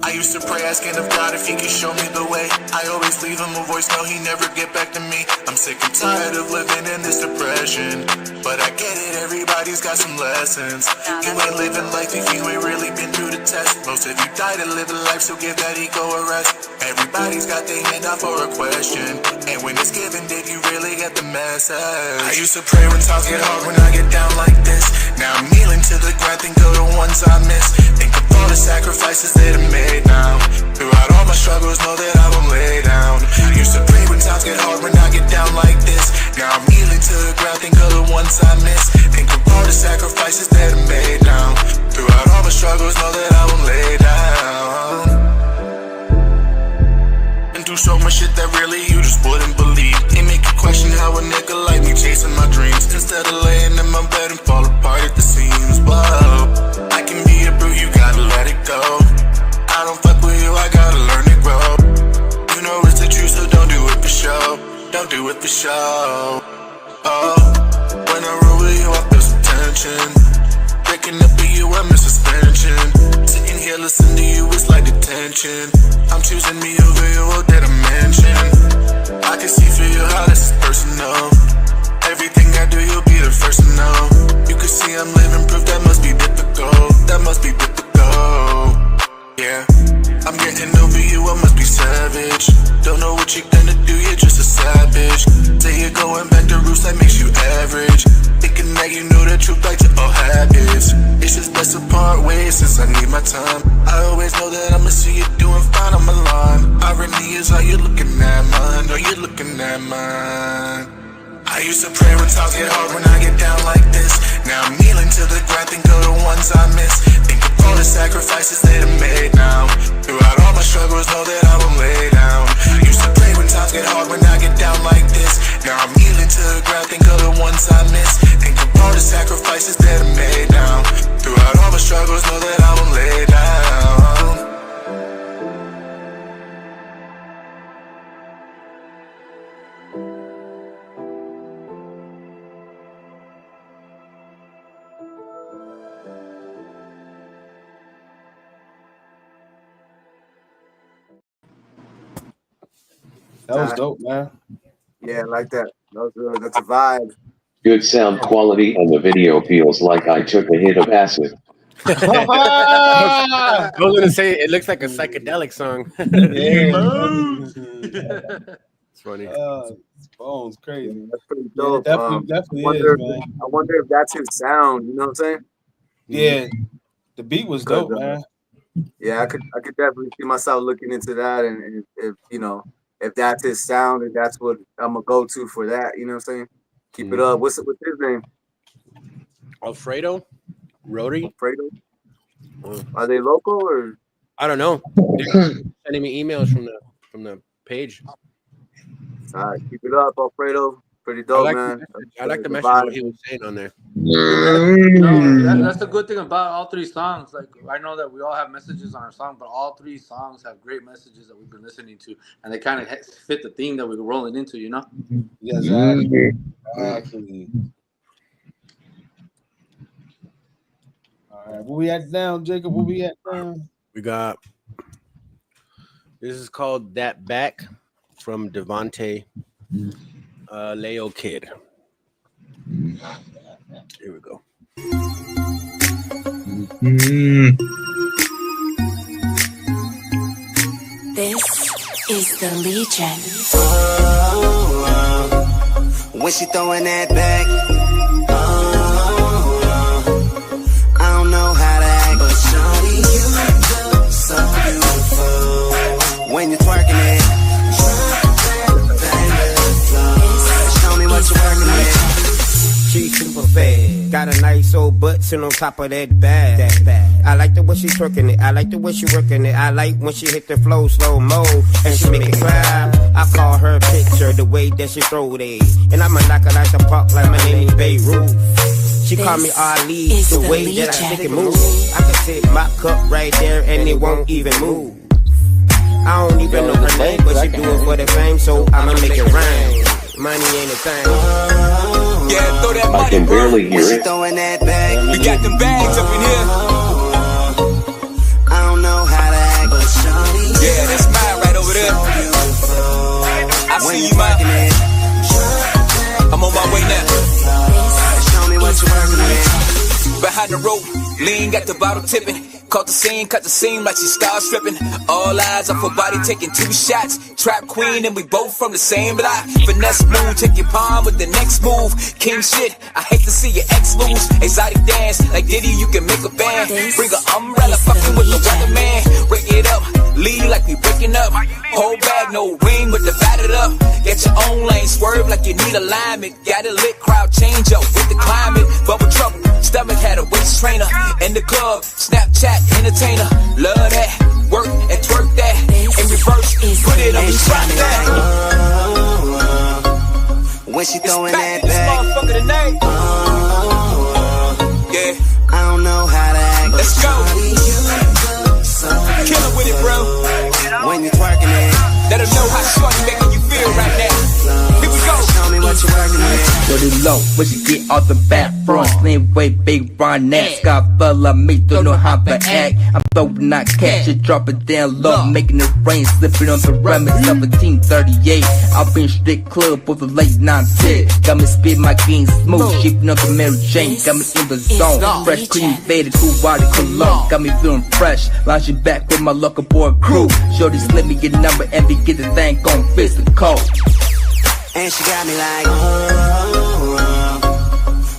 I used to pray asking of God if he could show me the way. I always leave him a voicemail, he never get back to me. I'm sick and tired of living in this depression, but I get it, everybody's got some lessons. You ain't living life if you ain't really been through the test. Most of you died to live a life, so give that ego a rest. Everybody's got their hand out for a question, and when it's given, did you really get the message? I used to pray when times get hard, when I get down like this. Now I'm kneeling to the ground, think of the ones I miss. Think of all the sacrifices that I made now. Throughout all my struggles, know that I won't lay down. I used to pray when times get hard, when I get down like this. Now I'm kneeling to the ground, think of the ones I miss. Think of all the sacrifices that I made now. Throughout all my struggles, know that I won't lay down. And do so much shit that really you just wouldn't believe. It make you question how a nigga like me chasing my dreams, instead of laying in my bed and fall apart at the seams. Whoa, I can be a brute, you gotta let it go. I don't fuck with you, I gotta learn to grow. You know it's the truth, so don't do it for show. Don't do it for show. Oh, when I roll with you, I feel some tension. Breaking up with you, I'm in suspension. Sitting here listening to you, it's like detention. I'm choosing me over you, what did I mention? I can see for you how this is personal. Everything I do, you'll be the first to know. You can see I'm living proof, that must be difficult. That must be difficult. Yeah, I'm getting over you, I must be savage. Don't know what you're gonna do, you're just a savage. Say you're going back to roots, that makes you average. Thinking that you know the truth like your old habits. It's just best to part ways since I need my time. I always know that I'ma see you doing fine on my line. Irony is how you're looking at mine, or you're looking at mine. I used to pray when times get hard, when I get down like this. Now I'm kneeling to the ground, think of the ones I miss. Think of all the sacrifices that I made now. Throughout all my struggles, know that I won't lay down. I used to pray when times get hard, when I get down like this. Now I'm kneeling to the ground, think of the ones I miss. Think of all the sacrifices that I made now. Throughout all my struggles, know that I won't lay down. That was dope, man. Yeah, I like that. That's a vibe. Good sound quality, and the video feels like I took a hit of acid. I was gonna say it looks like a psychedelic song. It's funny. Bones crazy. That's pretty dope. Definitely I wonder, is, man. I wonder if that's his sound. You know what I'm saying? Yeah, the beat was dope, man. Yeah, I could definitely see myself looking into that, and if you know, if that's his sound, and that's what I'm gonna go to for that. You know what I'm saying? Keep it up. What's his name? Alfredo Rodi. Alfredo. Are they local or? I don't know. They're sending me emails from the page. All right, keep it up, Alfredo. Pretty dope, man. I like the message what he was saying on there. No, that's the good thing about all three songs. Like I know that we all have messages on our song, but all three songs have great messages that we've been listening to, and they kind of fit the theme that we're rolling into. You know? Yes, exactly. All right, where we at now, Jacob? Where we at now? We got This is called That Back from Devontae Leo Kid. Here we go. This is the Legion. When she throwing that back, I don't know how to act, but shawty, you look so beautiful. When you're twerking it, show me what you're working with. She super fat, got a nice old butt sitting on top of that bag. I like the way she twerking it, I like the way she working it. I like when she hit the flow slow mo and she make it clap. I call her picture the way that she throw it, and I'ma knock her like the park like my name is Beirut. She call me Ali, the way that I think it move. I can take my cup right there and it won't even move. I don't even know her name, but she do it for the fame, so I'ma make it rain. Money ain't a thing. Yeah, throw that money, I can barely hear it. Throwing that bag. We got them bags up in here. I don't know how to act, but shawty, Yeah, that's mine right over there. I see you, man. I'm on my way now. Show me what you're working with. Behind the rope, lean got the bottle tipping. Caught the scene, cut the scene like she star stripping. All eyes off her body, taking 2 shots. Trap queen, and we both from the same block. Finesse move, take your palm with the next move. King shit, I hate to see your ex lose. Exotic dance, like Diddy, you can make a band. Bring an umbrella, fucking with the weatherman. Break it up, lead like we breaking up. Whole bag, no ring with the battered up. Get your own lane, swerve like you need alignment. Got a lit crowd change up with the climate. Bubble trouble, stomach had a waist trainer. In the club, Snapchat entertainer. Love that, work and twerk that. In reverse, put it on the spot that. When she throwing that This back, motherfucker tonight. Yeah, I don't know how to act. let's go. So Kill it with it, bro. when you're twerking it, Let them know how short you making you feel right now. Here we go. show me what you're working with. Dirty low, when she get off the back front, slim way, big Ron ass. Got fella me, don't know how to act. I'm throwing not catch it, drop it down low, making it rain, slipping on the rim at 1738. I've been strict club with the late 9-10. Got me spit my game smooth, shifting up the Mary Jane. Got me in the zone, fresh cream faded, cool body cologne. Got me feeling fresh, launching back with my local boy crew. Shorty slip me get number and we get the thing on physical. And she got me like,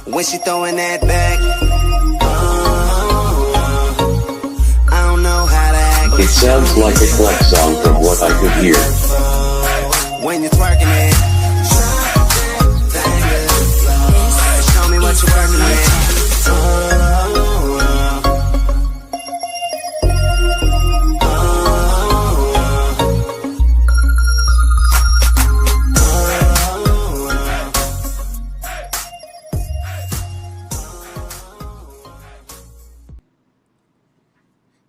when she throwing that back, I don't know how to act. It sounds like a Kleck song from what I could hear. When you're twerking it, show me what you're working with.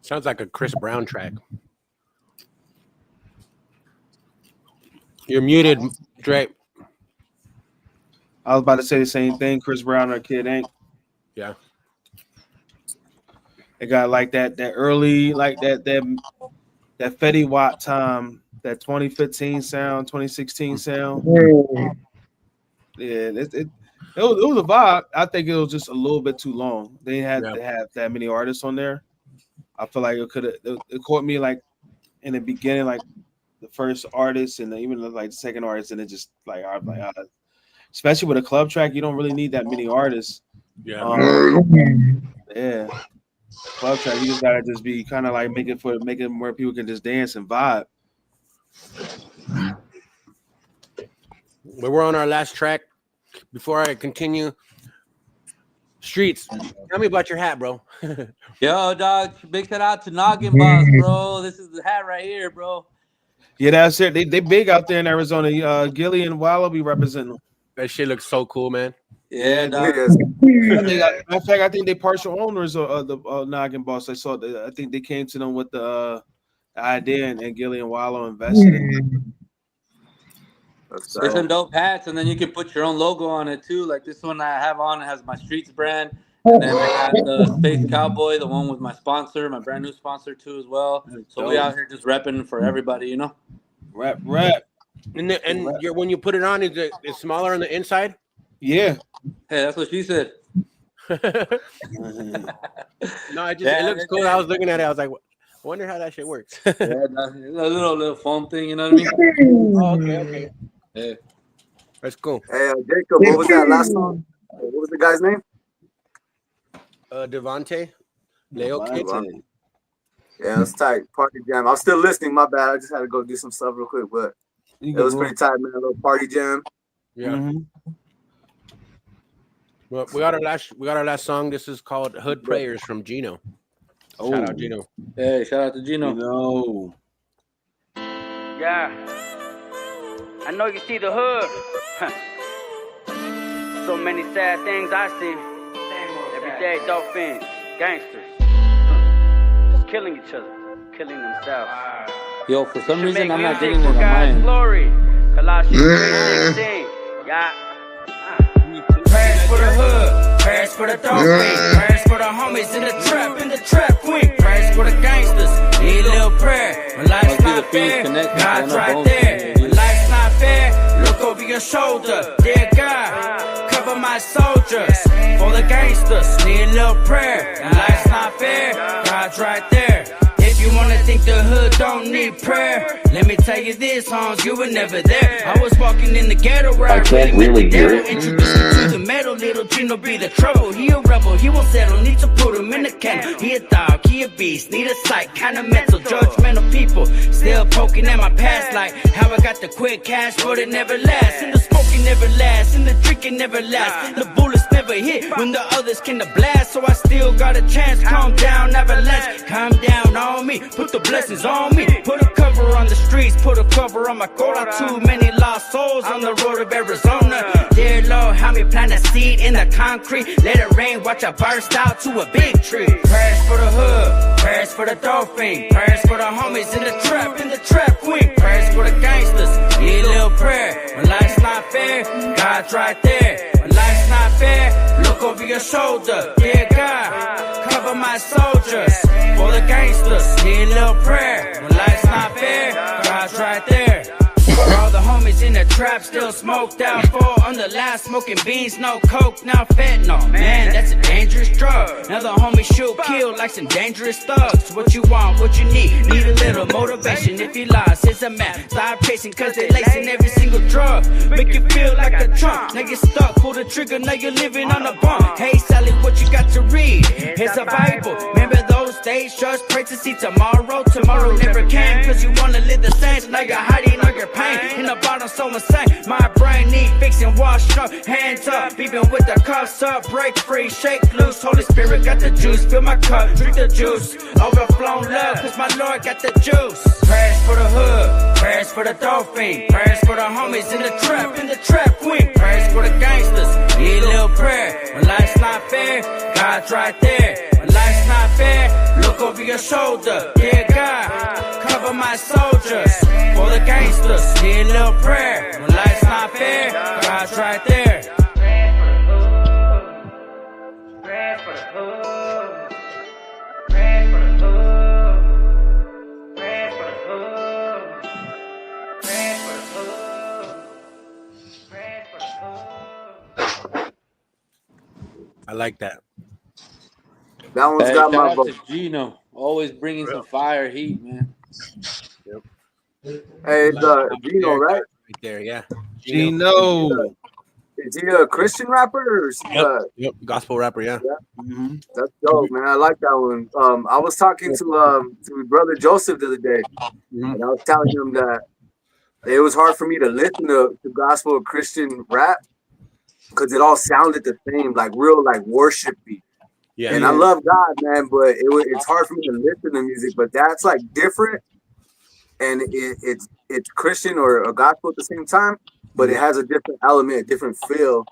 Sounds like a Chris Brown track. You're muted, Dre. I was about to say the same thing. Chris Brown or Kid Ink. Yeah. It got like that early, like that Fetty Wap time, that 2015 sound, 2016 sound. Yeah, it was a vibe. I think it was just a little bit too long. They had to have that many artists on there. I feel like it caught me like in the beginning, like the first artist and even like the second artist, and it just like I was like, especially with a club track, you don't really need that many artists. Yeah. Yeah. Club track, you just gotta just be kind of like making where people can just dance and vibe. But we're on our last track. Before I continue, Streets, tell me about your hat, bro. Yo, dog, big shout out to Noggin Boss, bro. This is the hat right here, bro. Yeah, that's it. They big out there in Arizona. Gilly and Wallow be representing them. That shit looks so cool, man. Yeah, dog. In fact, I think they partial owners of the Noggin Boss. I think they came to them with the idea, and Gilly and Wallow invested in it. There's some dope hats, and then you can put your own logo on it too. Like this one I have on, it has my Streets brand, And then I got the Space Cowboy, the one with my sponsor, my brand new sponsor too as well. So we out here just repping for everybody, you know. Rap. And when you put it on, is it smaller on the inside? Yeah. Hey, that's what she said. No, it looks cool. I was looking at it. I was like, I wonder how that shit works. Yeah, a little foam thing, you know what I mean? Oh, okay. Yeah. That's cool. Hey, Jacob, what was that last song? What was the guy's name? Devontae. Leo Kid. Yeah, it's tight. Party jam. I'm still listening. My bad. I just had to go do some stuff real quick, but it was pretty tight, man. A little party jam. Yeah. Mm-hmm. Well, we got our last song. This is called Hood Prayers from Gino. Shout out Gino. Hey, shout out to Gino. No. Yeah. I know you see the hood. So many sad things I see. Every day, dope fiends, gangsters. Just killing each other, killing themselves. Yo, for some reason, I'm not music getting it for on my God's end. glory. Colossians 3:16. Yeah. Prayers for the hood, prayers for the dope fiends, prayers for the homies in the trap queen, prayers for the gangsters. Need a little prayer. When life's not fair, God's right there. When life's not fair, look over your shoulder. Dear God, cover my soldiers. For the gangsters, need a little prayer. When life's not fair, God's right there. If you wanna think the hood don't need prayer, let me tell you this, Hans, you were never there. I was walking in the ghetto where I can't really hear it. Introduced me to the metal, little Gino be the trouble. He a rebel, he won't settle, need to put him in the can. He a dog, he a beast, need a sight, kinda mental, judgmental people. Still poking at my past like how I got the quick cash, but it never lasts. And the smoking never lasts, and the drinking never lasts. The bullets never hit when the others can blast. So I still got a chance, calm down, avalanche. Calm down on me, put the blessings on me. Put a cover on the streets, put a cover on my cola. Too many lost souls on the road of Arizona. Dear Lord, help me plant a seed in the concrete. Let it rain, watch I burst out to a big tree. Prayers for the hood, prayers for the dope fiend, prayers for the homies in the trap queen, prayers for the gangsters. Need a little prayer. When life's not fair, God's right there. When life's not fair, look over your shoulder. Dear God, cover my soldiers. For the gangsters, need a little prayer. When life's not fair, God's right there. For all the homies in the trap still smoked out. For on the last smoking beans, no coke, now fentanyl. Man, that's a dangerous drug. Now the homies shoot, kill like some dangerous thugs. What you want, what you need a little motivation. If you lost, it's a map. Stop chasing cause they lacing every single drug. Make you feel like a trunk. Now you're stuck, pull the trigger, now you're living on a bump. Hey Sally, what you got to read? Here's a Bible. Remember those days, just pray to see tomorrow. Tomorrow never came cause you wanna live the same. So now you're hiding all your pain. In the bottom, someone say, my brain need fixing, wash up, hands up, even with the cuffs up, break free, shake loose, Holy Spirit got the juice, fill my cup, drink the juice, overflowing love, cause my Lord got the juice. Prayers for the hood, prayers for the dope fiend, prayers for the homies in the trap queen, prayers for the gangsters, need a little prayer. When life's not fair, God's right there. When life's not fair, look over your shoulder. Dear God, cover my soldiers. For the gangsters, need a little prayer. When life's not fair, God's right there. Prayers for the hood. Prayers for the hood. Prayers for the hood. Prayers for the hood. Prayers for the hood. I like that. That one's got shout my out vote. to Gino, always bringing some fire heat, man. Hey, it's Gino, right? Right there, yeah. Gino. Is he a Christian rapper or is he Yep, gospel rapper, yeah. Mm-hmm. That's dope, man. I like that one. I was talking to brother Joseph the other day, and I was telling him that it was hard for me to listen to gospel or Christian rap because it all sounded the same, like real, like worshipy. Yeah. And I love God, man, but it's hard for me to listen to music. But that's like different, and it's Christian or gospel at the same time, but it has a different element, a different feel,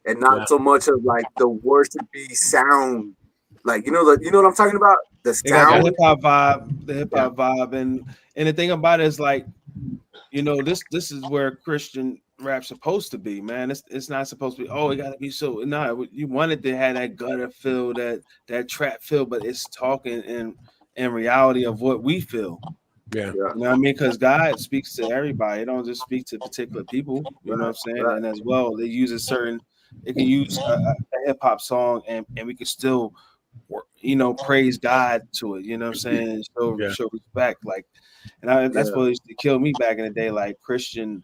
and not so much of like the worshipy sound. Like you know what I'm talking about? The They got sound. the hip hop vibe, and the thing about it is like, you know, this is where Christian rap's supposed to be, man. It's not supposed to be. Oh, it gotta be so. No, you wanted to have that gutter feel, that trap feel, but it's talking in reality of what we feel. Yeah, you know what I mean? Because God speaks to everybody. It don't just speak to particular people. You know what I'm saying? Right. And as well, they use it can use a hip hop song, and we can still, praise God to it. You know what I'm saying? Show respect, like, and that's what used to kill me back in the day. Like Christian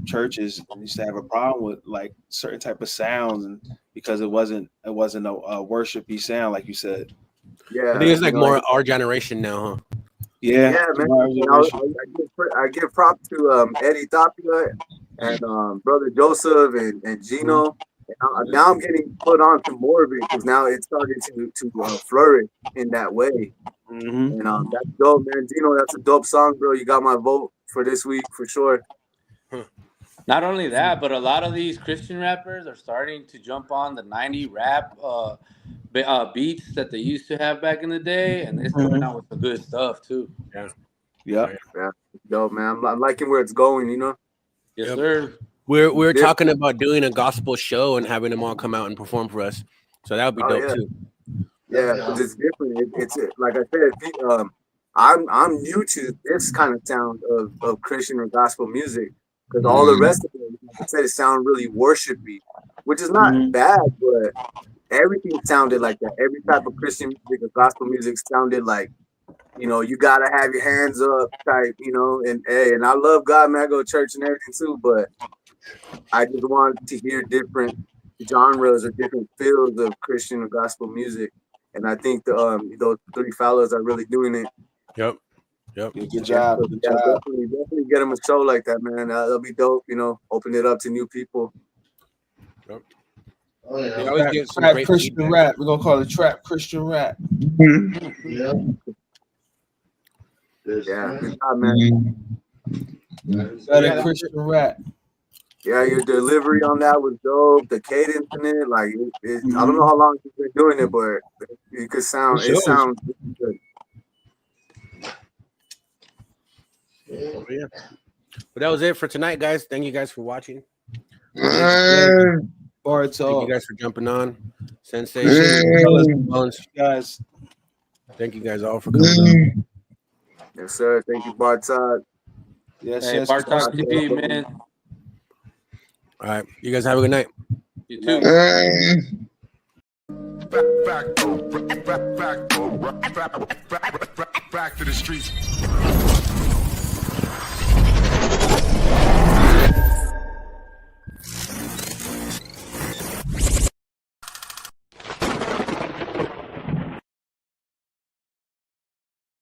churches used to have a problem with like certain type of sounds, and because it wasn't a worshipy sound, like you said. Yeah, I think it's like more our generation now, huh? Yeah, man. I give props to Eddie Tapia and Brother Joseph and Gino. And now I'm getting put on to more of it because now it's starting to flourish in that way. Mm-hmm. And that's dope, man. Gino, that's a dope song, bro. You got my vote for this week for sure. Not only that, but a lot of these Christian rappers are starting to jump on the 90 rap beats that they used to have back in the day, and they're coming out with the good stuff too. Yeah. Dope, man. I'm liking where it's going. Yes, sir. We're talking about doing a gospel show and having them all come out and perform for us, so that would be dope too. Yeah, because it's different. It's like I said, I'm new to this kind of sound of Christian or gospel music. Because all the rest of it, like I said, it sounded really worshipy, which is not bad, but everything sounded like that. Every type of Christian music or gospel music sounded like, you gotta have your hands up type, and I love God, man. I go to church and everything too, but I just wanted to hear different genres or different fields of Christian or gospel music, and I think those three fellows are really doing it. Yep. Good job. Good job. Definitely get them a show like that, man. That'll be dope. Open it up to new people. Yep. Oh yeah. Trap Christian rap. We're gonna call it trap Christian rap. Yeah. Good job, man. Better Christian rap. Yeah, your delivery on that was dope. The cadence in it, like, I don't know how long you've been doing it, but it could sound. It sounds good. Yeah. But that was it for tonight, guys. Thank you guys for watching. Thank you guys for jumping on. Sensei, guys. Thank you guys all for coming on. Yes, sir. Thank you, Bartok. Yes, Bartok TV, man. All right. You guys have a good night. You too. Back to the streets.